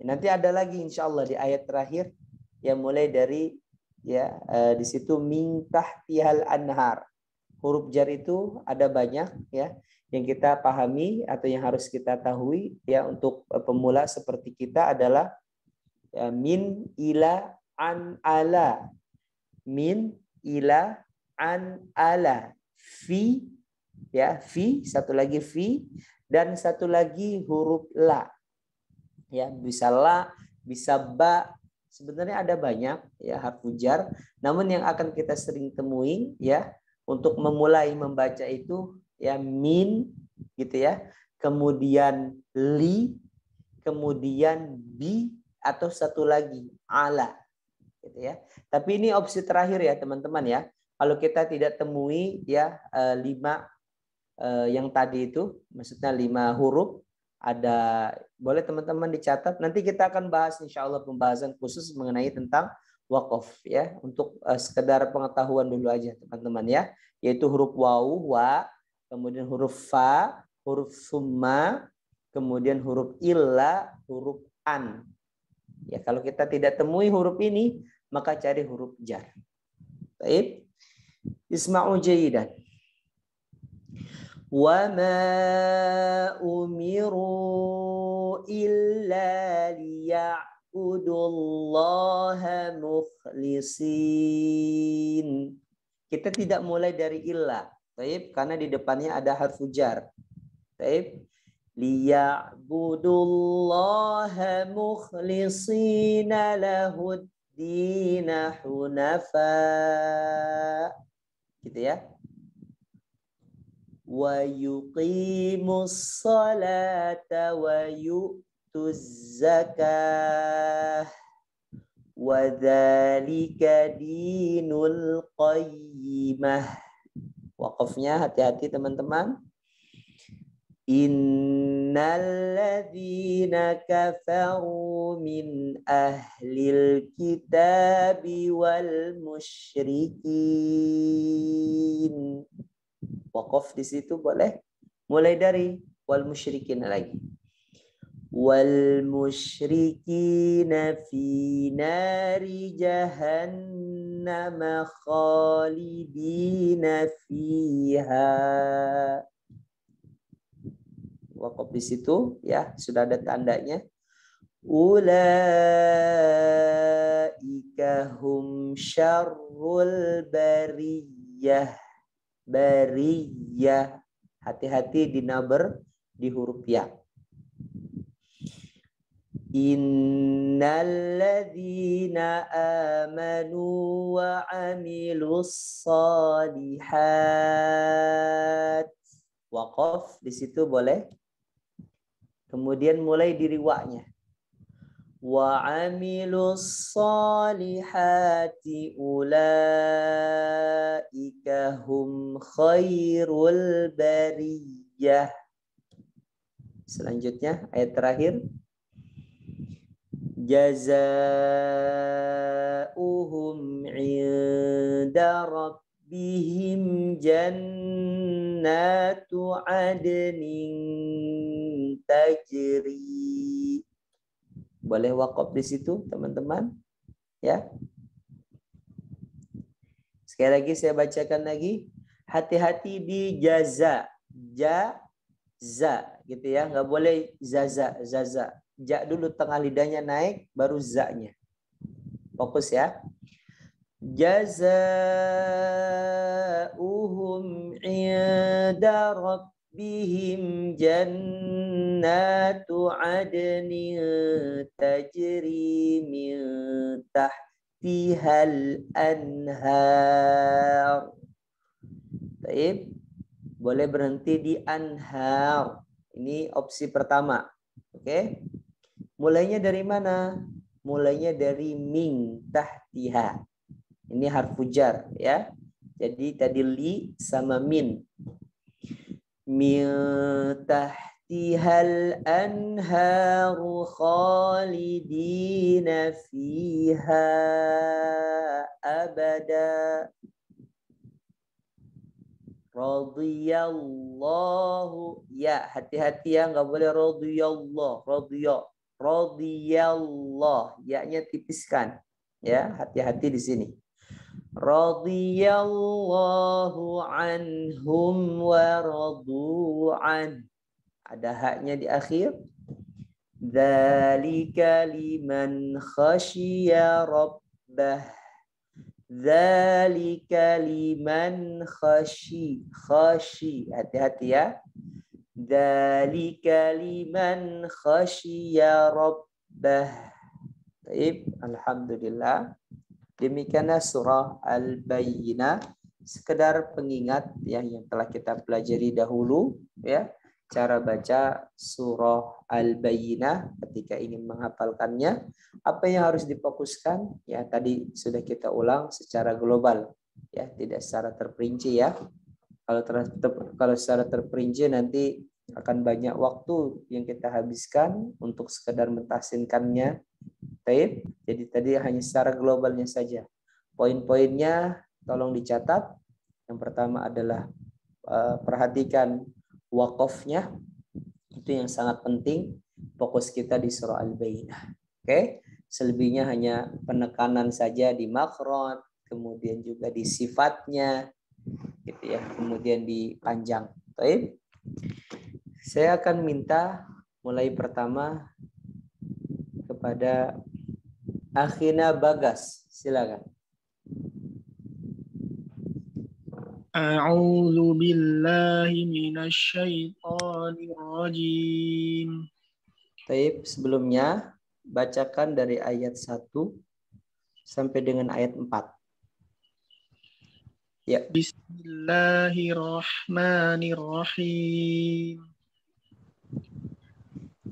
Nanti ada lagi insya Allah di ayat terakhir yang mulai dari ya di situ min tahtihal anhar. Huruf jar itu ada banyak ya yang kita pahami atau yang harus kita tahu ya untuk pemula seperti kita adalah ya, min ila an ala. Min ila an ala. Fi ya, fi, satu lagi fi dan satu lagi huruf la. Ya, bisa la, bisa ba. Sebenarnya ada banyak ya harfu jar, namun yang akan kita sering temui ya untuk memulai membaca itu ya min gitu ya. Kemudian li, kemudian bi atau satu lagi ala gitu ya. Tapi ini opsi terakhir ya teman-teman ya. Kalau kita tidak temui ya 5 yang tadi itu, maksudnya 5 huruf, ada boleh teman-teman dicatat. Nanti kita akan bahas insya Allah pembahasan khusus mengenai tentang waqaf ya, untuk sekedar pengetahuan dulu aja teman-teman ya, yaitu huruf waw, wa, kemudian huruf fa, huruf summa, kemudian huruf illa, huruf an. Ya, kalau kita tidak temui huruf ini, maka cari huruf jar. Baik. Isma'u jayyidan. Wa ma umiru illa liya'budullaha mukhlisin. Kita tidak mulai dari illa. Baik, karena di depannya ada harfu jar. Baik. Liya'budullaha mukhlishina lahuddina hunafa. Gitu ya. Wa yuqimus salata wa yu'tuz zakah wa dzalika dinul qayyimah. Waqafnya hati-hati teman-teman. Innal ladzina kafaru min ahlil kitabi wal musyrikin. Waqaf di situ boleh mulai dari wal musyrikin lagi. Wal musyrikina fi nari jahannam khalidina fiha. Waqaf di situ ya, sudah ada tandanya. Ulaika hum syarrul bariyah. Bariyah. Hati-hati di naber di huruf ya. Innalladzina amanu wa amilus solihat. Waqaf di situ boleh. Kemudian mulai dari wa-nya. Wa amilus solihati ulaika hum khairul bariyah. Selanjutnya ayat terakhir. Jazaa'uhum 'inda rabbihim jannatu 'adnin tajri. Boleh waqaf di situ teman-teman ya. Sekali lagi saya bacakan lagi. Hati-hati di jaza. Jaza gitu ya, nggak boleh zaza. Ja dulu tengah lidahnya naik, baru za-nya. Fokus ya. Jazaa'uhum 'inda rabbihim jannatu 'adnin tajri min tahtihal anhar. Baik. Boleh berhenti di anhar. Ini opsi pertama. Oke. Mulainya dari mana? Mulainya dari min tahtiha. Ini harfu jar ya. Jadi tadi li sama min. Min tahtihal anharu khalidina fiha abada. Radiyallahu. Ya, hati-hati ya, nggak boleh radiyallah. Radiyallah, ya-nya tipiskan. Ya, hati-hati di sini. Radiyallahu anhum wa radu'an. Ada haknya di akhir. Dzalika liman khasyiya rabbah. Dzalika liman khashi. Hati-hati ya. Dzalika liman khasyiya rabbah. Baik, alhamdulillah. Demikianlah surah Al-Bayyinah, sekedar pengingat ya yang telah kita pelajari dahulu ya, cara baca surah Al-Bayyinah ketika ingin menghafalkannya. Apa yang harus difokuskan? Ya tadi sudah kita ulang secara global ya, tidak secara terperinci ya. Kalau secara terperinci nanti akan banyak waktu yang kita habiskan untuk sekedar mentahsinkannya. Baik, jadi tadi hanya secara globalnya saja. Poin-poinnya tolong dicatat. Yang pertama adalah perhatikan waqafnya. Itu yang sangat penting. Fokus kita di surah Al-Bayyinah. Oke, selebihnya hanya penekanan saja di makhraj, kemudian juga di sifatnya, gitu ya, kemudian di panjang. Baik. Saya akan minta mulai pertama kepada Akhina Bagas, silakan. A'udzu billahi minasy syaithanir rajim. Baik, sebelumnya bacakan dari ayat 1 sampai dengan ayat 4. Ya. Bismillahirrahmanirrahim.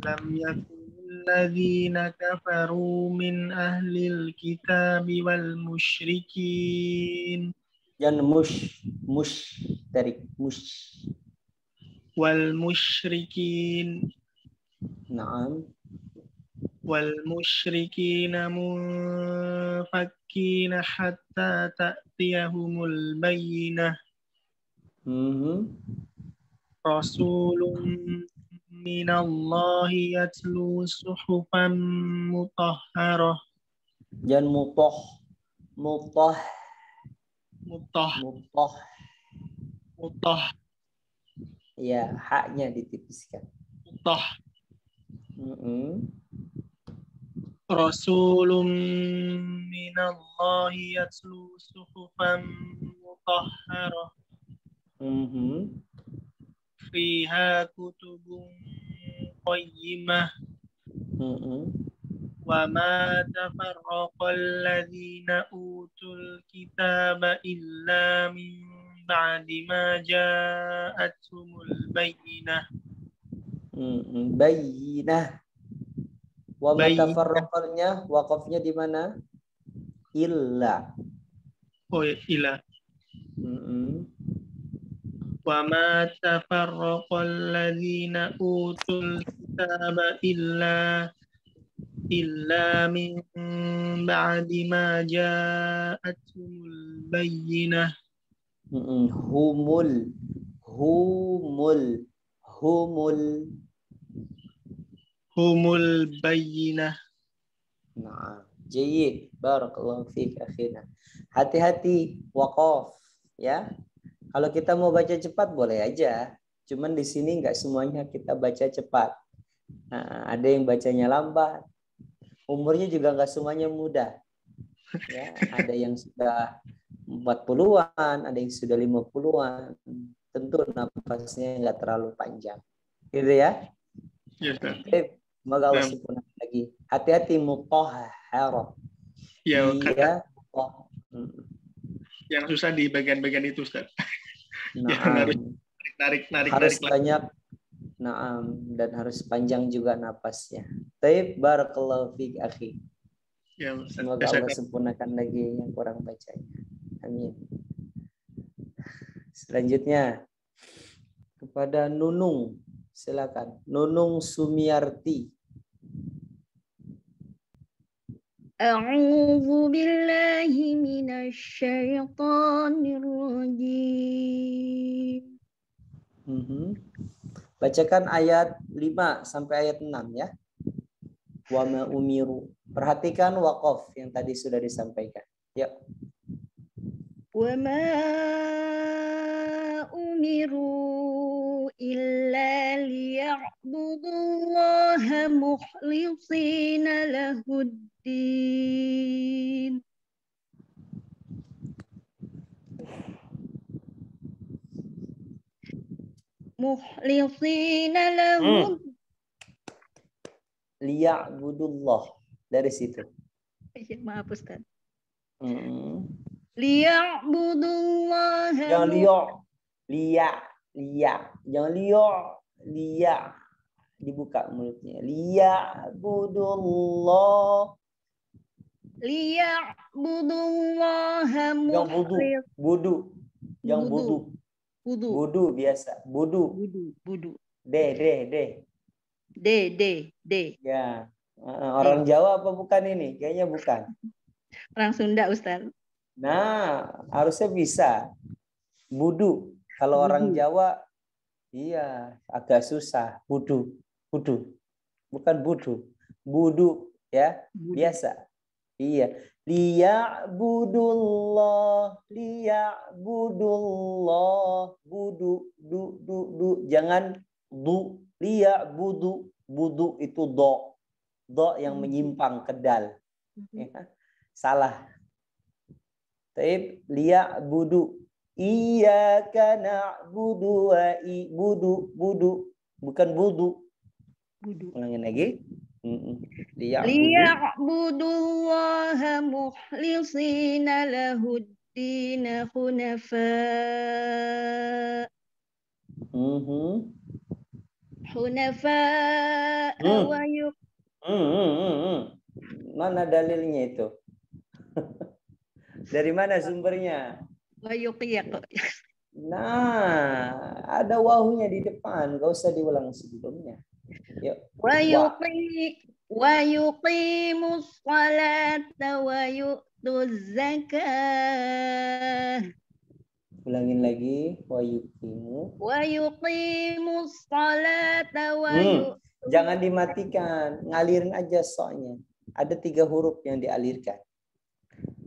Lam yakun الذين كفروا من أهل الكتاب والمشركين Jangan mush dari mush. والمشركين Naam. والمشركين منفكين حتى تأتيهم البينة رسول من الله يتلو صحفا مطهرة Jangan mutah. مطه Ya, haknya ditipiskan. مطه رسول من الله يتلو صحفا مطهرة فيها كتب قيمة وما تفرق الذين أوتوا الكتاب إلا من بعد ما جاءتهم البينة Bayyinah. Wa matafarraqalnya waqafnya di mana? Illa. Oh ya, ila. وما تفرق الذين أوتوا الكتاب إلا من بعد ما جاءتهم البينة humul bayyinah. Nah, jayyid. Barakallahu fiik akhina. Hati-hati waqaf ya. Kalau kita mau baca cepat boleh aja. Cuman di sini nggak semuanya kita baca cepat. Nah, ada yang bacanya lambat. Umurnya juga nggak semuanya muda. Ya, ada yang sudah 40-an, ada yang sudah 50-an. Tentu nafasnya nggak terlalu panjang. Gitu ya. Ya, semoga Allah sempurna lagi. Hati-hati mutahharah. Ya, iya. Yang susah di bagian-bagian itu, Ustaz. Nah, narik harus banyak. Naam, dan harus panjang juga napasnya. Taib, barakallahu fiik akhi. Ya, semoga Allah sempurnakan lagi yang kurang bacanya. Amin. Selanjutnya kepada Nunung, silakan. Nunung Sumiarti. A'udzu billahi minasy syaithanir rajim. Bacakan ayat 5 sampai ayat 6 ya. Wa ma umiru. Perhatikan waqaf yang tadi sudah disampaikan. Ya. Wa ma umiru illa liya'budullaha mukhlishina lahuddin. Mukhlishina lahuddin. Liya'budullah. Dari situ. Maaf Ustaz. Liya'budullah. Jangan jangan dibuka mulutnya. Liya'budullah. Yang budu. Yang budu biasa. Budu. D. Ya. Orang Jawa apa bukan ini? Kayaknya bukan. Orang Sunda, Ustaz. Nah, harusnya bisa. Budu. Kalau orang Jawa, iya, agak susah. Budu. Bukan budu. Budu, ya. Biasa. Iya. Liya'budullah. Budu. Jangan du. Liya'budu. Budu itu do. Do yang menyimpang ke dal. Ya. Salah. Taib liya'budu. Iyyaka na'budu wa budu. Bukan budu. Ulangin lagi. Liya'budullaha mukhlishina lahuddin hunafa. Hunafa Mana dalilnya itu? Dari mana sumbernya? Wa yuqiq. Nah, ada wahunya di depan, gak usah diulang sebelumnya. Yuk. Wa yuqimus salata wa yu'tuz zakah. Ulangin lagi, wa yuqimu. Wa yuqimus salata wa Jangan dimatikan, ngalirin aja so-nya. Ada 3 huruf yang dialirkan.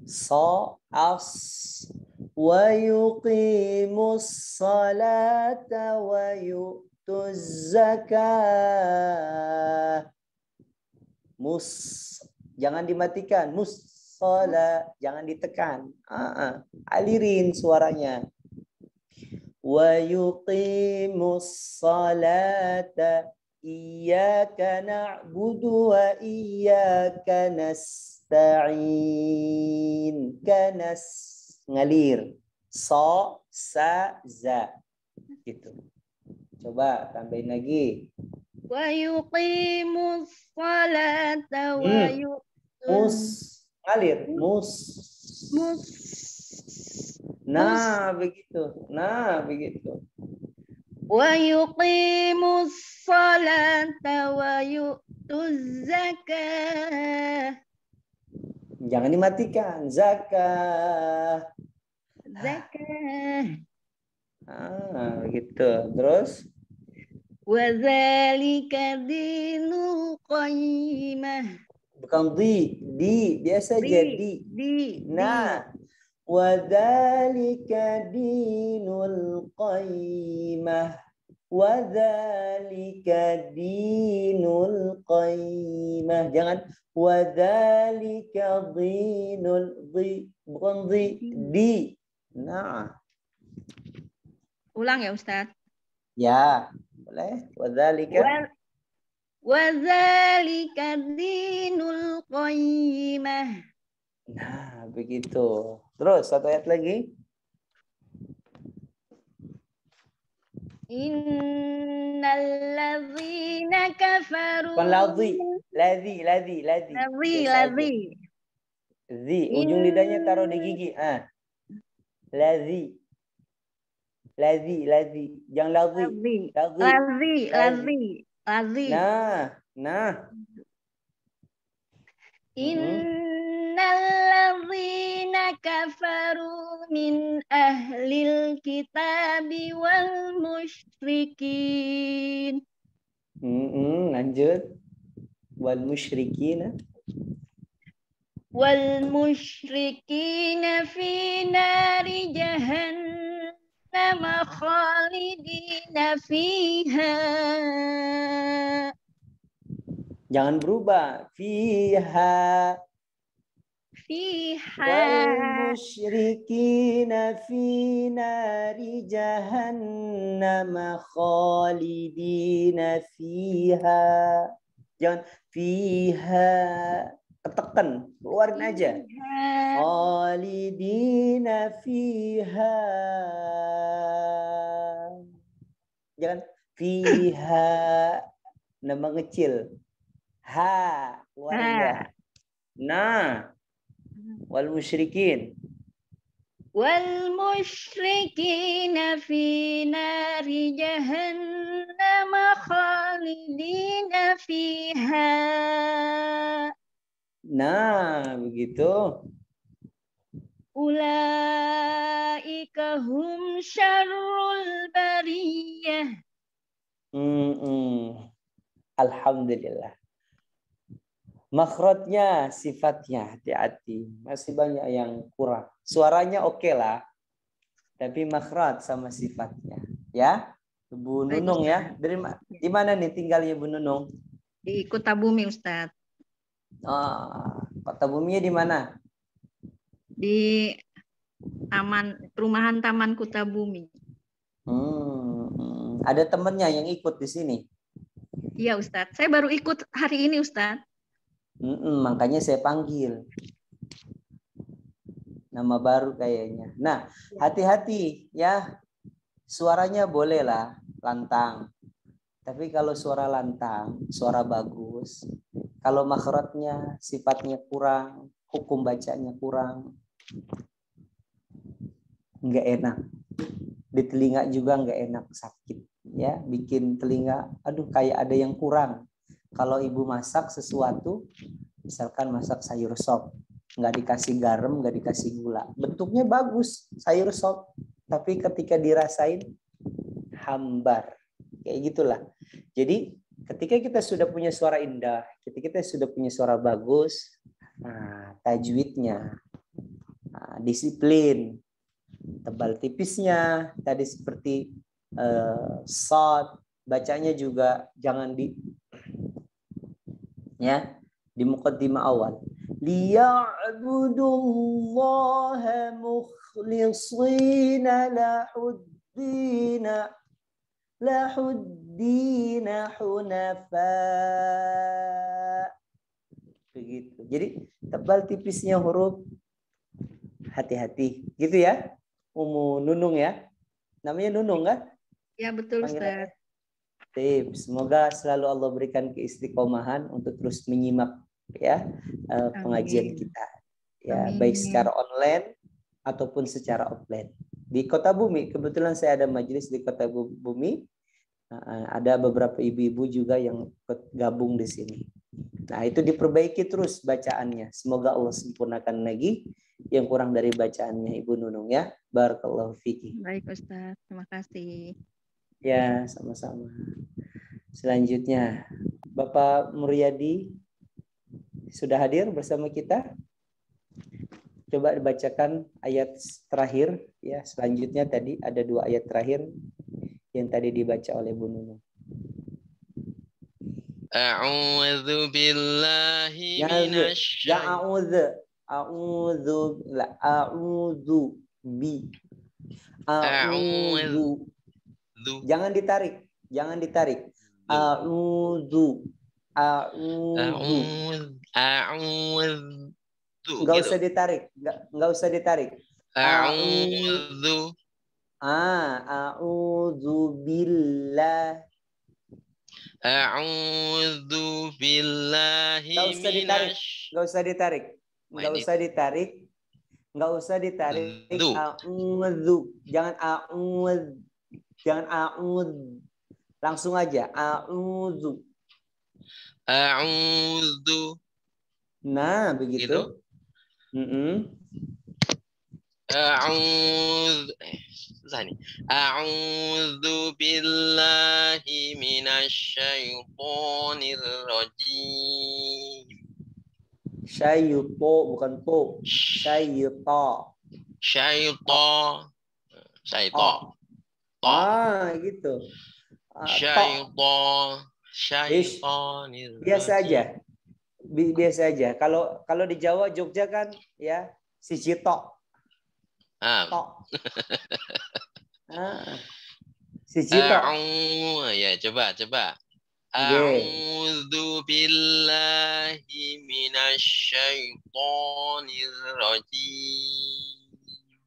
So, as, wa yuqimus salata wa yu'tuz zakah. Mus, jangan dimatikan. Mus, sholat, jangan ditekan. Alirin suaranya. Wa yuqimus salata iyyaka na'budu wa iyyaka nasta'in. Kanas, ngalir. So, sa, za. Gitu. Coba tambahin lagi. Wa yuqimus salata wa mus, ngalir. Mus. Nah, begitu. Wa yuqimus salata wa yu'tuz zakah. Jangan dimatikan. Zakah. Begitu. Terus? Wa dzalika dinul qayyimah. Bukan di, biasa jadi. Nah, wa dzalika dinul qayyimah. Wa dzalika dinul qayyimah. Jangan wa dzalika dinul bukan di. Nah. Ulang ya, Ustaz. Ya, boleh. Wa dzalika dinul qayyimah. Nah, begitu. Terus satu ayat lagi. Innal ladzina kafaru. Bukan ladzi. Zi, ujung lidahnya taruh di gigi. Ladzi. Jangan ladzi. Nah. Innal ladzina kafaru min ahlil kitabi wal musyrikin. Lanjut. Wal musyrikina. Wal musyrikina fi nari jahannam khalidina fiha. Jangan berubah. Fiha. Wal musyrikina fi nari jahannam khalidina fiha. Jangan fiha. Tekan, keluarin aja. Khalidina fiha. Jangan fiha. Nama kecil. Ha, keluarin. Nah, wal musyrikin. Wal musyrikina fi nari jahannam khalidina fiha. Nah, begitu. Ulaika hum syarrul bariyah. Alhamdulillah. Makhrajnya, sifatnya, hati-hati. Masih banyak yang kurang. Suaranya oke lah. Tapi makhraj sama sifatnya. Ya, Bu Nunung ya. Di mana nih tinggalnya Bu Nunung? Di Kutabumi, Ustaz. Kutabumi di mana? Di perumahan Taman Kutabumi. Ada temennya yang ikut di sini? Iya, Ustaz. Saya baru ikut hari ini, Ustaz. Makanya saya panggil. Nama baru kayaknya. Nah, hati-hati ya. Suaranya bolehlah lantang. Tapi kalau suara lantang, suara bagus, Kalau makhrajnya sifatnya kurang, hukum bacanya kurang, nggak enak. Di telinga juga nggak enak, sakit. Ya, bikin telinga, aduh kayak ada yang kurang. Kalau ibu masak sesuatu, misalkan masak sayur sop, nggak dikasih garam, nggak dikasih gula, bentuknya bagus sayur sop, tapi ketika dirasain hambar, kayak gitulah. Jadi ketika kita sudah punya suara indah, ketika kita sudah punya suara bagus, nah, tajwidnya, nah, disiplin, tebal tipisnya, tadi seperti shad, bacanya juga jangan di muqaddimah awal. Liya'budullaha mukhlishina lahuddina hunafa. Begitu. Jadi tebal tipisnya huruf, hati-hati gitu ya. Nunung ya. Namanya Nunung kan? Ya, betul Ustaz. Tips. Semoga selalu Allah berikan keistiqomahan untuk terus menyimak ya pengajian kita. Ya, Amin. baik secara online ataupun secara offline. Di Kota Bumi, kebetulan saya ada majelis di Kota Bumi. Ada beberapa ibu-ibu juga yang gabung di sini. Nah, itu diperbaiki terus bacaannya. Semoga Allah sempurnakan lagi yang kurang dari bacaannya Ibu Nunung ya. Barakallahu fiki. Baik Ustaz, terima kasih. Ya, sama-sama. Selanjutnya, Bapak Muryadi sudah hadir bersama kita. Coba dibacakan ayat terakhir ya. Selanjutnya tadi ada 2 ayat terakhir yang tadi dibaca oleh Bu Nunung. A'udzu billahi minasy a'udzu. Jangan ditarik. A'udzu. Enggak usah ditarik. Enggak usah ditarik. A'udzu. A'udzu billah. A'udzu billahi minasy. Enggak usah ditarik. A'udzu. Jangan a'udz. Langsung aja. A'udzu. Nah, begitu. A'udzu billahi minasyaitonir rajim. Syaipo bukan po. Syaipo. Gitu. Syaitonir. Biasa aja. Kalau di Jawa Jogja kan ya siji tok. Siji tok. Ya, coba. A'udzu billahi minasyaitonir rajim.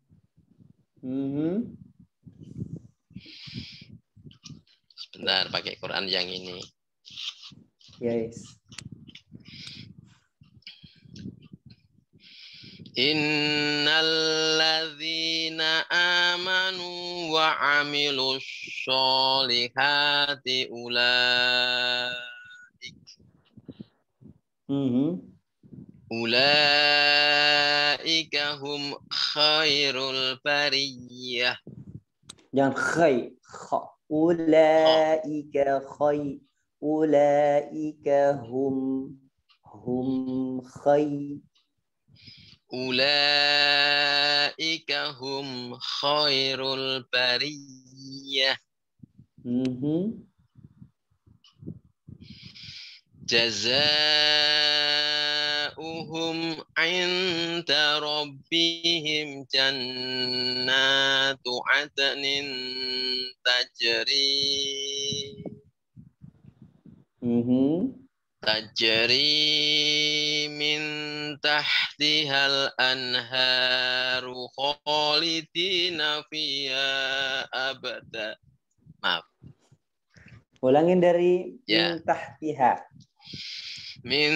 Sebentar, pakai Quran yang ini. Yes. Innalladzina amanu wa 'amilus sholihati ulaika hum khairul bariyah. Jangan khay. Ulaika hum khay. Ulaika hum khairul bariyah. Jazaa'uhum 'inda rabbihim jannatu 'adnin tajri min tahtihal anharu khalidina fiha abada. Maaf. Ulangin dari min tahtiha. min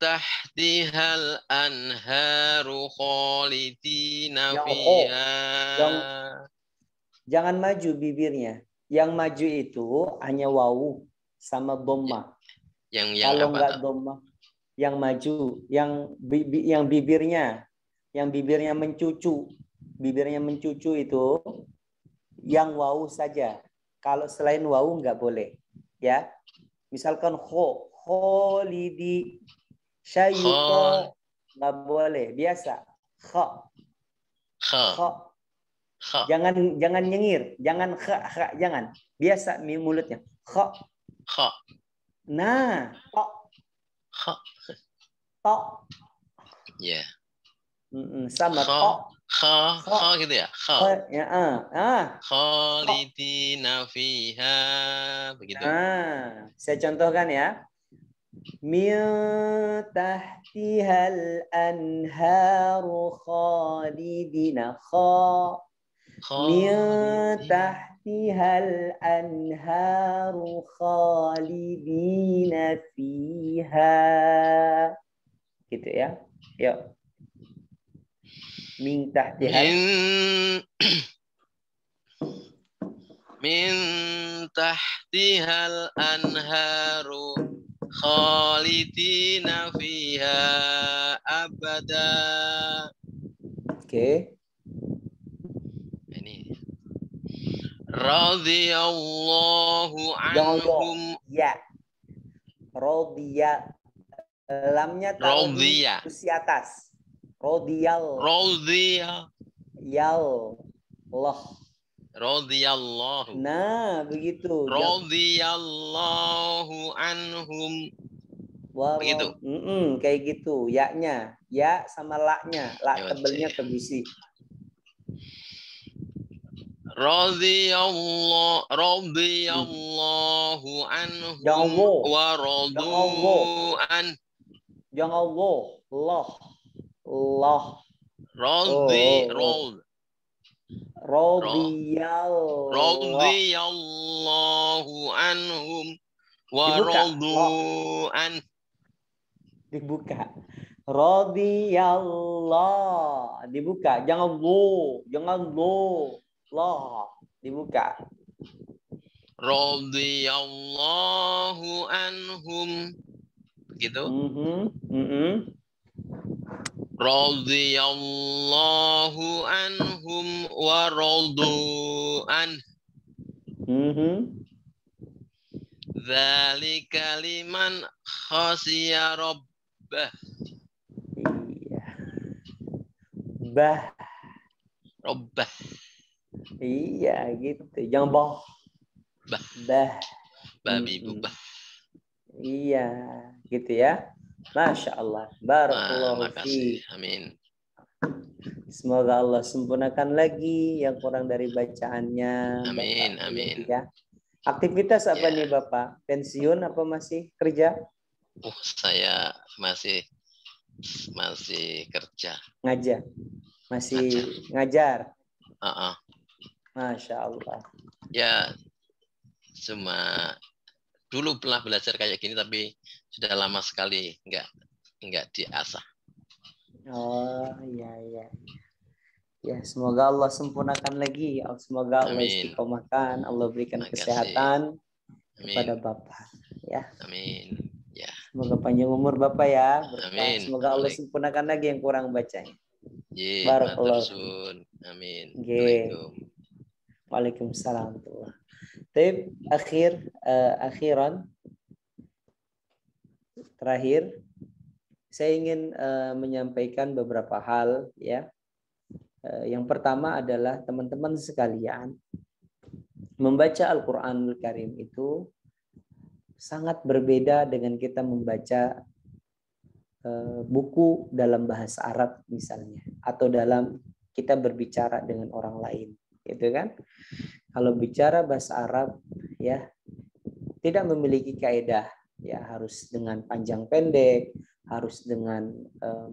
tahtihal anharu khalidina Yang fiha. Jangan maju bibirnya. Yang maju itu hanya wawu sama dhamma. Yang Kalau apa nggak tuh? dhamma, yang maju, yang bibirnya mencucu. Bibirnya mencucu itu yang wawu saja. Kalau selain wawu nggak boleh. Ya. Misalkan kholidi syayuto nggak boleh. Biasa. Kha. Jangan nyengir, jangan jangan. Biasa mulutnya. Kha. Nah, tok. Ya. Sama tok. Kha gitu ya. Khalidina fiha, begitu. Saya contohkan ya. Min tahtihal anharu khalidina kha. Min tahtihal anharu khalidina fiha. Gitu ya. Yuk. Min tahtihal. Min tahtihal anharu khalidina fiha abada. Oke. Ini radhiyallahu anhum. Ya. Radhiya. Lamnya taruh di kursi atas. Radhiyallahu. Nah, begitu. Radhiyallahu anhum. Begitu. Kayak gitu. Ya-nya. Ya sama la-nya. La tebelnya ke bisi. Radhiyallahu anhum wa radu an. Jangan Allah. Radhiyallahu anhum wa radu an. Dibuka. Radhiyallahu. Dibuka. Jangan lo. Allah. Dibuka. Radhiyallahu anhum. Gitu. Radhiyallahu anhum wa radu an. Dzalika liman khasya rabbah. Iya. Rabbah. Iya gitu. Jangan boh. Babi bubah. Iya, gitu ya. Masya Allah. Barakallahu fiik. Amin. Semoga Allah sempurnakan lagi yang kurang dari bacaannya. Amin. Bapak, Amin. Ya. Aktivitas apa nih Bapak? Pensiun apa masih kerja? Saya masih kerja. Ngajar. Masih ngajar. Masya Allah. Ya, cuma dulu pernah belajar kayak gini tapi sudah lama sekali nggak diasah. Oh iya. Ya, semoga Allah sempurnakan lagi. Semoga Allah istiqomahkan, Allah berikan kesehatan kepada Bapak. Ya. Amin. Ya. Semoga panjang umur Bapak ya. Amin. Semoga Allah sempurnakan lagi yang kurang bacanya. Barakallahu. Amin. Waalaikumsalam. Tip akhiran terakhir saya ingin menyampaikan beberapa hal ya. Yang pertama adalah teman-teman sekalian, membaca Al-Qur'anul Karim itu sangat berbeda dengan kita membaca buku dalam bahasa Arab misalnya, atau dalam kita berbicara dengan orang lain, gitu kan? Kalau bicara bahasa Arab ya tidak memiliki kaidah ya, harus dengan panjang pendek, harus dengan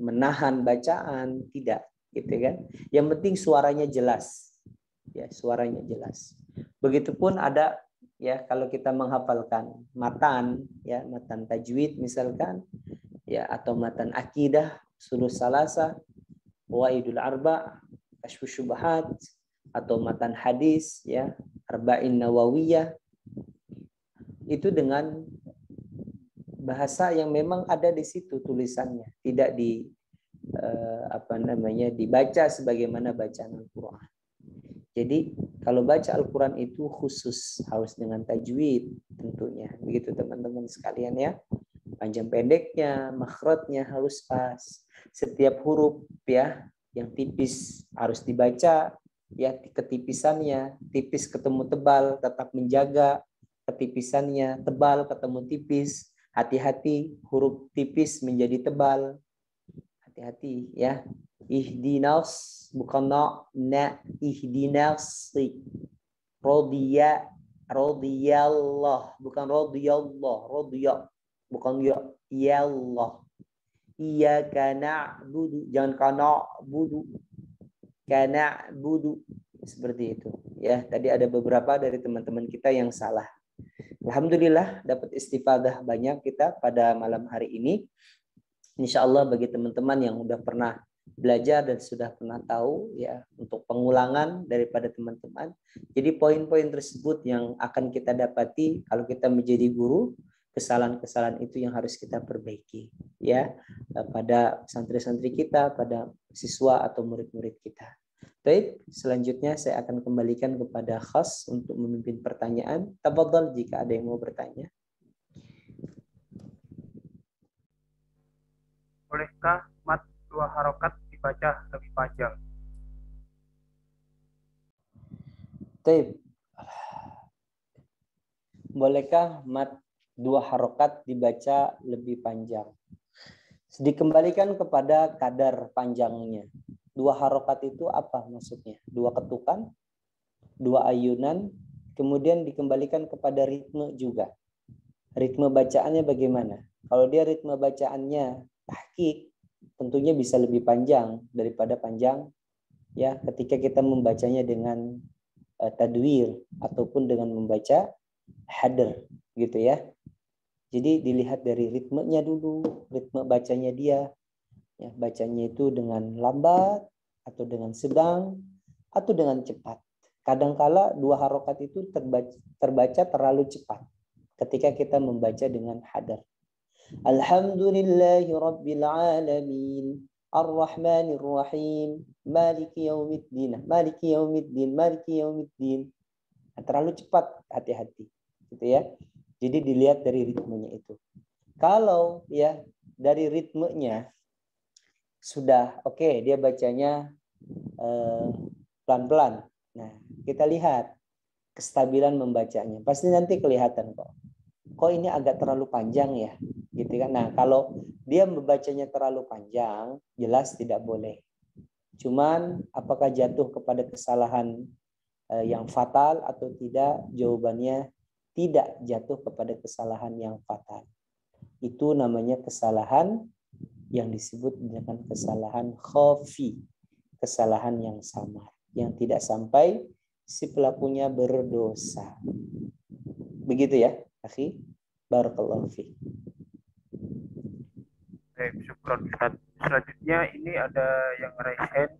menahan bacaan, tidak, gitu kan? Yang penting suaranya jelas. Ya, suaranya jelas. Begitupun ada ya kalau kita menghafalkan matan, ya matan tajwid misalkan, ya atau matan akidah, usul salasa, qawaidul arba', kasyfus syubhat, atau matan hadis, ya arba'in nawawiyah, itu dengan bahasa yang memang ada di situ tulisannya, tidak dibaca sebagaimana bacaan Al-Quran. Jadi kalau baca Al-Quran itu khusus harus dengan tajwid tentunya, begitu teman-teman sekalian ya. Panjang pendeknya, makhrajnya harus pas. Setiap huruf ya yang tipis harus dibaca ya ketipisannya, tipis ketemu tebal, tetap menjaga ketipisannya, tebal ketemu tipis. Hati-hati huruf tipis menjadi tebal. Hati-hati ya. Ihdinas bukan na ihdinas. Radiyallah bukan radiyallah, bukan ya Allah. Iyyaka na'budu, jangan kana budu. Kana budu seperti itu. Ya, tadi ada beberapa dari teman-teman kita yang salah. Alhamdulillah dapat istifadah banyak kita pada malam hari ini. Insya Allah bagi teman-teman yang sudah pernah belajar dan sudah pernah tahu ya untuk pengulangan daripada teman-teman. Jadi poin-poin tersebut yang akan kita dapati kalau kita menjadi guru, kesalahan-kesalahan itu yang harus kita perbaiki ya pada santri-santri kita, pada siswa atau murid-murid kita. Baik, selanjutnya saya akan kembalikan kepada Khas untuk memimpin pertanyaan. Tafadhal jika ada yang mau bertanya. Bolehkah mat 2 harokat dibaca lebih panjang? Baik. Bolehkah mat 2 harokat dibaca lebih panjang? Dikembalikan kepada kadar panjangnya. 2 harokat itu apa maksudnya? 2 ketukan, 2 ayunan, kemudian dikembalikan kepada ritme juga. Ritme bacaannya bagaimana? Kalau dia ritme bacaannya tahqiq, tentunya bisa lebih panjang daripada panjang ya ketika kita membacanya dengan tadwir ataupun dengan membaca hadr gitu ya. Jadi dilihat dari ritmenya dulu, ritme bacanya dia. Ya, bacanya itu dengan lambat atau dengan sedang atau dengan cepat. Kadangkala 2 harokat itu terbaca terlalu cepat ketika kita membaca dengan hadr. Alhamdulillahi Rabbil Alamin Ar-Rahmanir Rahim Maliki Yaumiddin Maliki Yaumiddin Maliki Yaumiddin. Terlalu cepat, hati-hati gitu ya. Jadi dilihat dari ritmenya itu. Kalau ya dari ritmenya sudah oke, dia bacanya pelan-pelan. Nah, kita lihat kestabilan membacanya. Pasti nanti kelihatan kok. Kok ini agak terlalu panjang ya? Gitu kan. Nah, kalau dia membacanya terlalu panjang, jelas tidak boleh. Cuman apakah jatuh kepada kesalahan yang fatal atau tidak? Jawabannya tidak jatuh kepada kesalahan yang fatal. Itu namanya kesalahan yang disebut dengan kesalahan khafi, kesalahan yang samar, yang tidak sampai si pelakunya berdosa. Begitu ya, akhi. Barakallahu fiik. Baik, syukran Ustaz. Selanjutnya ini ada yang raise hand.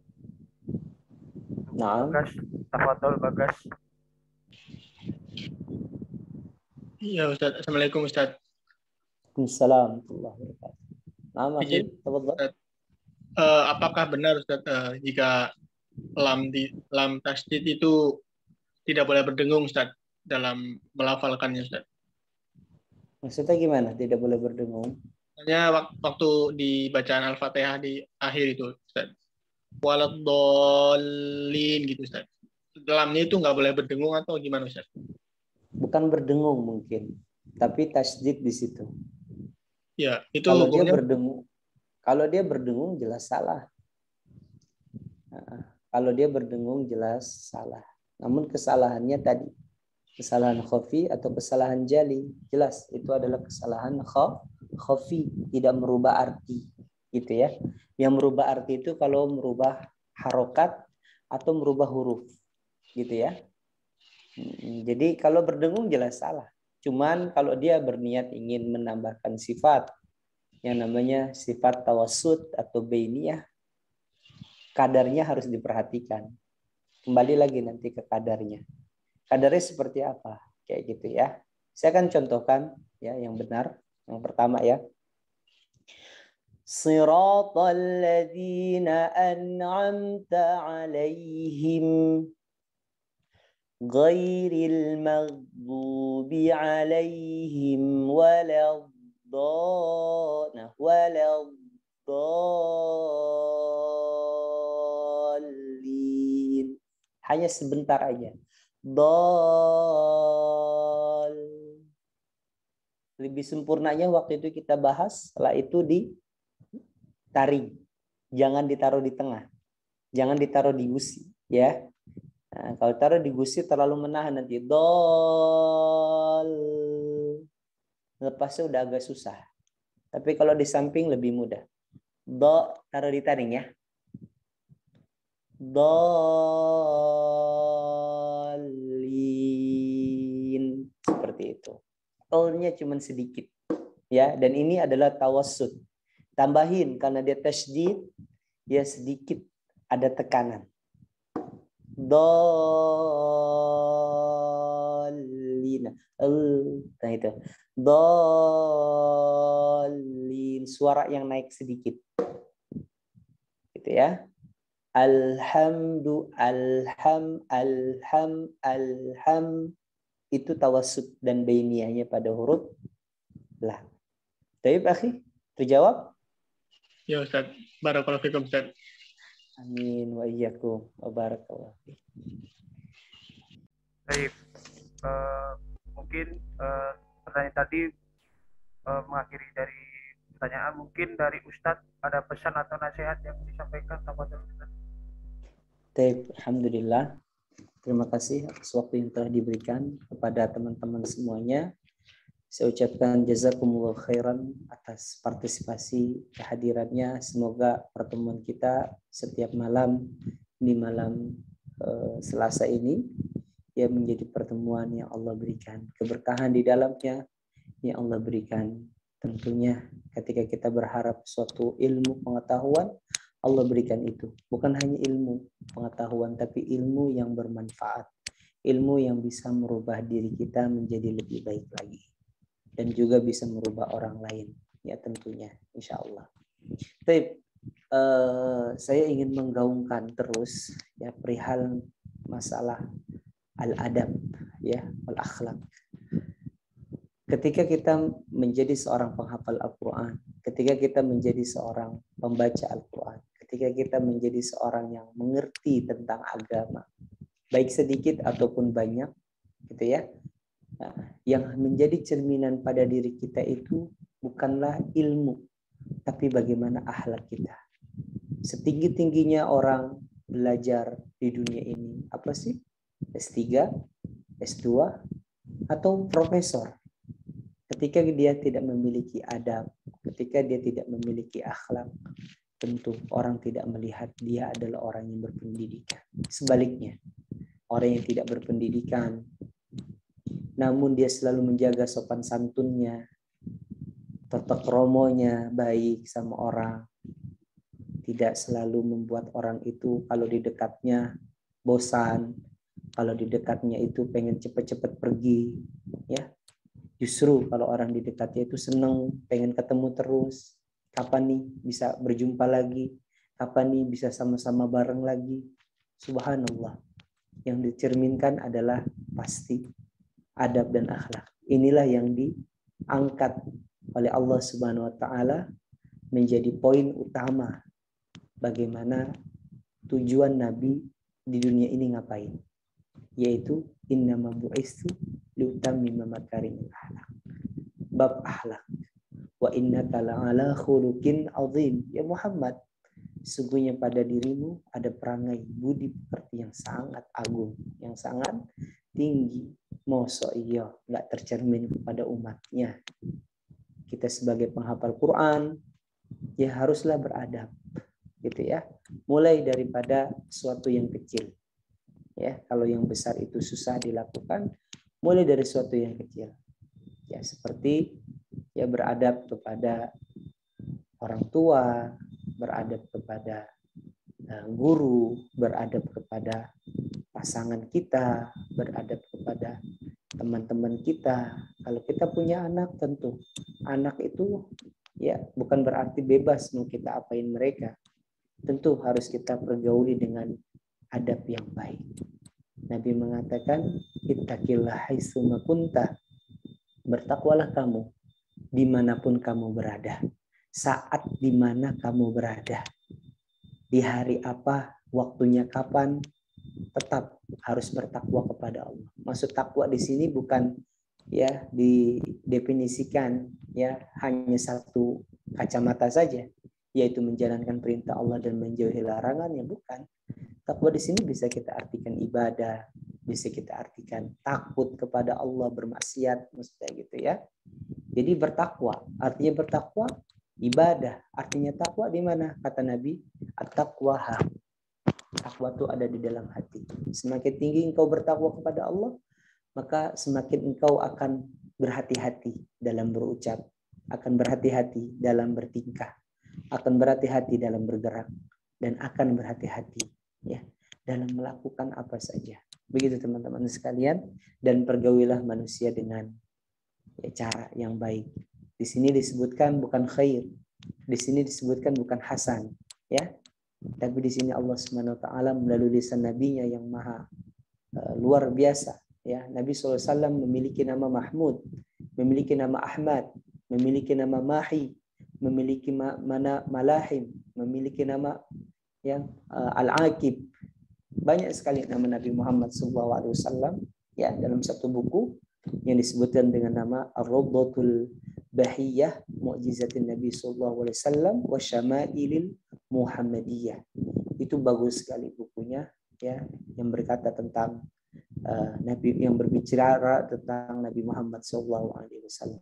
Naam. Bagas, tafadhol Bagas. Iya Ustaz. Assalamualaikum Ustaz. Waalaikumsalam warahmatullahi wabarakatuh. Naam, akhi. Tafadhol. Apakah benar Ustaz jika lam tasdid itu tidak boleh berdengung Ustaz dalam melafalkannya Ustaz? Maksudnya gimana? Tidak boleh berdengung? Hanya waktu di bacaan Al-Fatihah di akhir itu Ustaz. Waladdallin gitu Ustaz. Lamnya itu nggak boleh berdengung atau gimana Ustaz? Bukan berdengung mungkin, tapi tasdid di situ. Ya, itu kalau hukumnya... dia berdengung jelas salah. Nah, kalau dia berdengung jelas salah. Namun kesalahannya tadi kesalahan khafi atau kesalahan jali, jelas itu adalah kesalahan khafi, tidak merubah arti gitu ya. Yang merubah arti itu kalau merubah harokat atau merubah huruf gitu ya. Jadi kalau berdengung jelas salah. Cuman kalau dia berniat ingin menambahkan sifat yang namanya sifat tawassut atau bainiyah, kadarnya harus diperhatikan. Kembali lagi nanti ke kadarnya. Kadarnya seperti apa? Kayak gitu ya. Saya akan contohkan ya yang benar. Yang pertama ya. Siratal ladzina an'amta 'alaihim ghairil maghdubi 'alaihim waladdallin. Hanya sebentar aja. Dal. Lebih sempurnanya waktu itu kita bahas, setelah itu ditarik. Jangan ditaruh di tengah. Jangan ditaruh di gusi, ya. Nah, kalau taruh di gusi terlalu menahan nanti. Dal. Lepasnya udah agak susah. Tapi kalau di samping lebih mudah. Do taruh di taring ya. Dolin. Seperti itu. L-nya cuma sedikit. Ya, dan ini adalah tawassut. Tambahin karena dia tasydid, ya sedikit ada tekanan. Dolin. Nah itu. Dolin. Suara yang naik sedikit. Gitu ya. Alhamdu, alham. Itu tawassut dan bainiyahnya pada huruf lah. Baik, akhi, terjawab? Ya Ustaz, barakallahu fikum Ustaz. Amin wa iyyakum wa barakallahu fiik. Baik, mungkin pertanyaan tadi mengakhiri dari pertanyaan. Mungkin dari Ustadz ada pesan atau nasihat yang disampaikan kepada Ustadz? Baik, alhamdulillah. Terima kasih atas waktu yang telah diberikan kepada teman-teman semuanya. Saya ucapkan jazakumullah khairan atas partisipasi kehadirannya. Semoga pertemuan kita setiap malam di malam Selasa ini ya menjadi pertemuan yang Allah berikan keberkahan di dalamnya, yang Allah berikan. Tentunya ketika kita berharap suatu ilmu pengetahuan, Allah berikan itu. Bukan hanya ilmu pengetahuan, tapi ilmu yang bermanfaat. Ilmu yang bisa merubah diri kita menjadi lebih baik lagi. Dan juga bisa merubah orang lain. Ya tentunya, insya Allah. Tapi saya ingin menggaungkan terus ya perihal masalah al-adab, ya, al-akhlak. Ketika kita menjadi seorang penghafal Al-Quran, ketika kita menjadi seorang pembaca Al-Quran, ketika kita menjadi seorang yang mengerti tentang agama, baik sedikit ataupun banyak, gitu ya, nah, yang menjadi cerminan pada diri kita itu bukanlah ilmu, tapi bagaimana akhlak kita. Setinggi-tingginya orang belajar di dunia ini, apa sih? S3, S2, atau profesor. Ketika dia tidak memiliki adab, ketika dia tidak memiliki akhlak, tentu orang tidak melihat dia adalah orang yang berpendidikan. Sebaliknya, orang yang tidak berpendidikan, namun dia selalu menjaga sopan santunnya, tata kromonya baik sama orang, tidak selalu membuat orang itu kalau di dekatnya bosan, kalau di dekatnya itu pengen cepat-cepat pergi, ya. Justru kalau orang di dekatnya itu senang, pengen ketemu terus. Kapan nih bisa berjumpa lagi? Kapan nih bisa sama-sama bareng lagi? Subhanallah. Yang dicerminkan adalah pasti adab dan akhlak. Inilah yang diangkat oleh Allah Subhanahu wa taala menjadi poin utama bagaimana tujuan Nabi di dunia ini ngapain? Yaitu innama bu'istu liutammima makarimil akhlak. Bab akhlak. Wa innaka la'ala khuluqin azim. Ya Muhammad, sesungguhnya pada dirimu ada perangai budi pekerti yang sangat agung, yang sangat tinggi. Masa iya enggak tercermin kepada umatnya. Kita sebagai penghafal Quran ya haruslah beradab. Gitu ya. Mulai daripada sesuatu yang kecil. Ya, kalau yang besar itu susah dilakukan, mulai dari sesuatu yang kecil. Ya, seperti ya beradab kepada orang tua, beradab kepada guru, beradab kepada pasangan kita, beradab kepada teman-teman kita. Kalau kita punya anak, tentu anak itu ya bukan berarti bebas mau kita apain mereka. Tentu harus kita pergauli dengan adab yang baik. Nabi mengatakan, ittaqillah haitsuma kunta. Bertakwalah kamu dimanapun kamu berada. Saat dimana kamu berada. Di hari apa, waktunya kapan, tetap harus bertakwa kepada Allah. Maksud takwa di sini bukan ya didefinisikan ya hanya satu kacamata saja, yaitu menjalankan perintah Allah dan menjauhi larangan, ya bukan. Takwa di sini bisa kita artikan ibadah, bisa kita artikan takut kepada Allah, bermaksiat, maksudnya gitu ya. Jadi bertakwa, artinya bertakwa ibadah, artinya takwa di mana? Kata Nabi, at-taqwa. Takwa itu ada di dalam hati. Semakin tinggi engkau bertakwa kepada Allah, maka semakin engkau akan berhati-hati dalam berucap, akan berhati-hati dalam bertingkah, akan berhati-hati dalam bergerak, dan akan berhati-hati ya dalam melakukan apa saja. Begitu teman-teman sekalian, dan pergaulilah manusia dengan ya, cara yang baik. Di sini disebutkan bukan khair, di sini disebutkan bukan hasan, ya. Tapi di sini Allah Subhanahu wa taala melalui lisan nabinya yang maha luar biasa, ya. Nabi SAW memiliki nama Mahmud, memiliki nama Ahmad, memiliki nama Mahi, memiliki mana Malahim, memiliki nama yang Al-Aqib. Banyak sekali nama Nabi Muhammad SAW ya dalam satu buku yang disebutkan dengan nama Ar-Rawdatul Bahiyah Mu'jizatin Nabi SAW wa Syama'ilil Muhammadiyah. Itu bagus sekali bukunya ya, yang berkata tentang Nabi, yang berbicara tentang Nabi Muhammad SAW.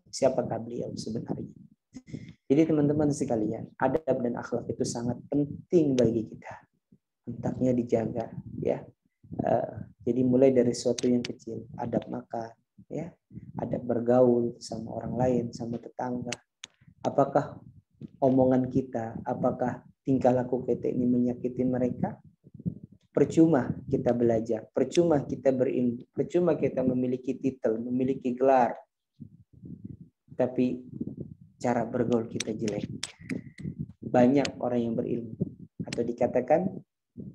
Siapakah beliau sebenarnya? Jadi teman-teman sekalian, adab dan akhlak itu sangat penting bagi kita. Hendaknya dijaga ya. Jadi mulai dari sesuatu yang kecil, adab makan ya, adab bergaul sama orang lain, sama tetangga. Apakah omongan kita, apakah tingkah laku kita ini menyakiti mereka? Percuma kita belajar, percuma kita berilmu, percuma kita memiliki titel, memiliki gelar, tapi cara bergaul kita jelek. Banyak orang yang berilmu, atau dikatakan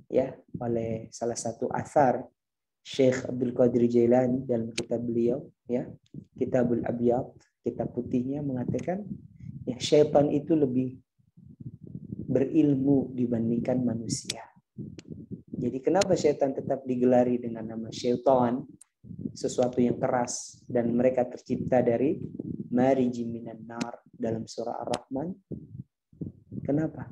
ya oleh salah satu athar Syekh Abdul Qadir Jailani dalam kitab beliau ya, Kitabul Abyad, kitab putihnya, mengatakan ya syaitan itu lebih berilmu dibandingkan manusia. Jadi kenapa syaitan tetap digelari dengan nama syaitan, sesuatu yang keras, dan mereka tercipta dari mariji minan nar dalam surah Ar-Rahman? Kenapa?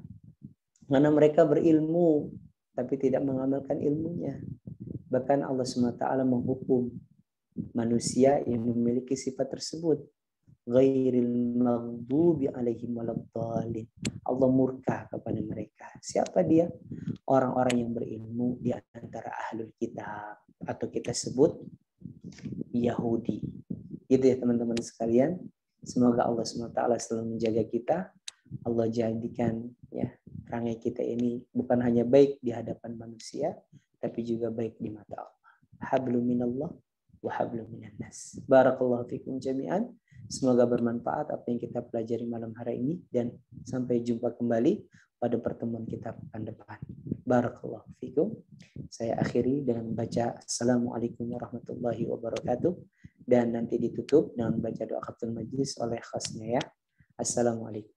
Karena mereka berilmu tapi tidak mengamalkan ilmunya. Bahkan Allah SWT menghukum manusia yang memiliki sifat tersebut. Ghairil maghdubi alaihim waladdallin. Allah murka kepada mereka. Siapa dia? Orang-orang yang berilmu di antara ahlul kitab, atau kita sebut Yahudi. Gitu ya teman-teman sekalian. Semoga Allah SWT selalu menjaga kita. Allah jadikan ya perangai kita ini bukan hanya baik di hadapan manusia, tapi juga baik di mata Allah. Hablum minallah wa hablum minan nas. Barakallahu fikum jami'an. Semoga bermanfaat apa yang kita pelajari malam hari ini, dan sampai jumpa kembali pada pertemuan kita pekan depan. Barakallahu fikum. Saya akhiri dengan membaca Assalamualaikum warahmatullahi wabarakatuh, dan nanti ditutup dengan baca doa khatul majlis oleh khasnya ya. Assalamualaikum.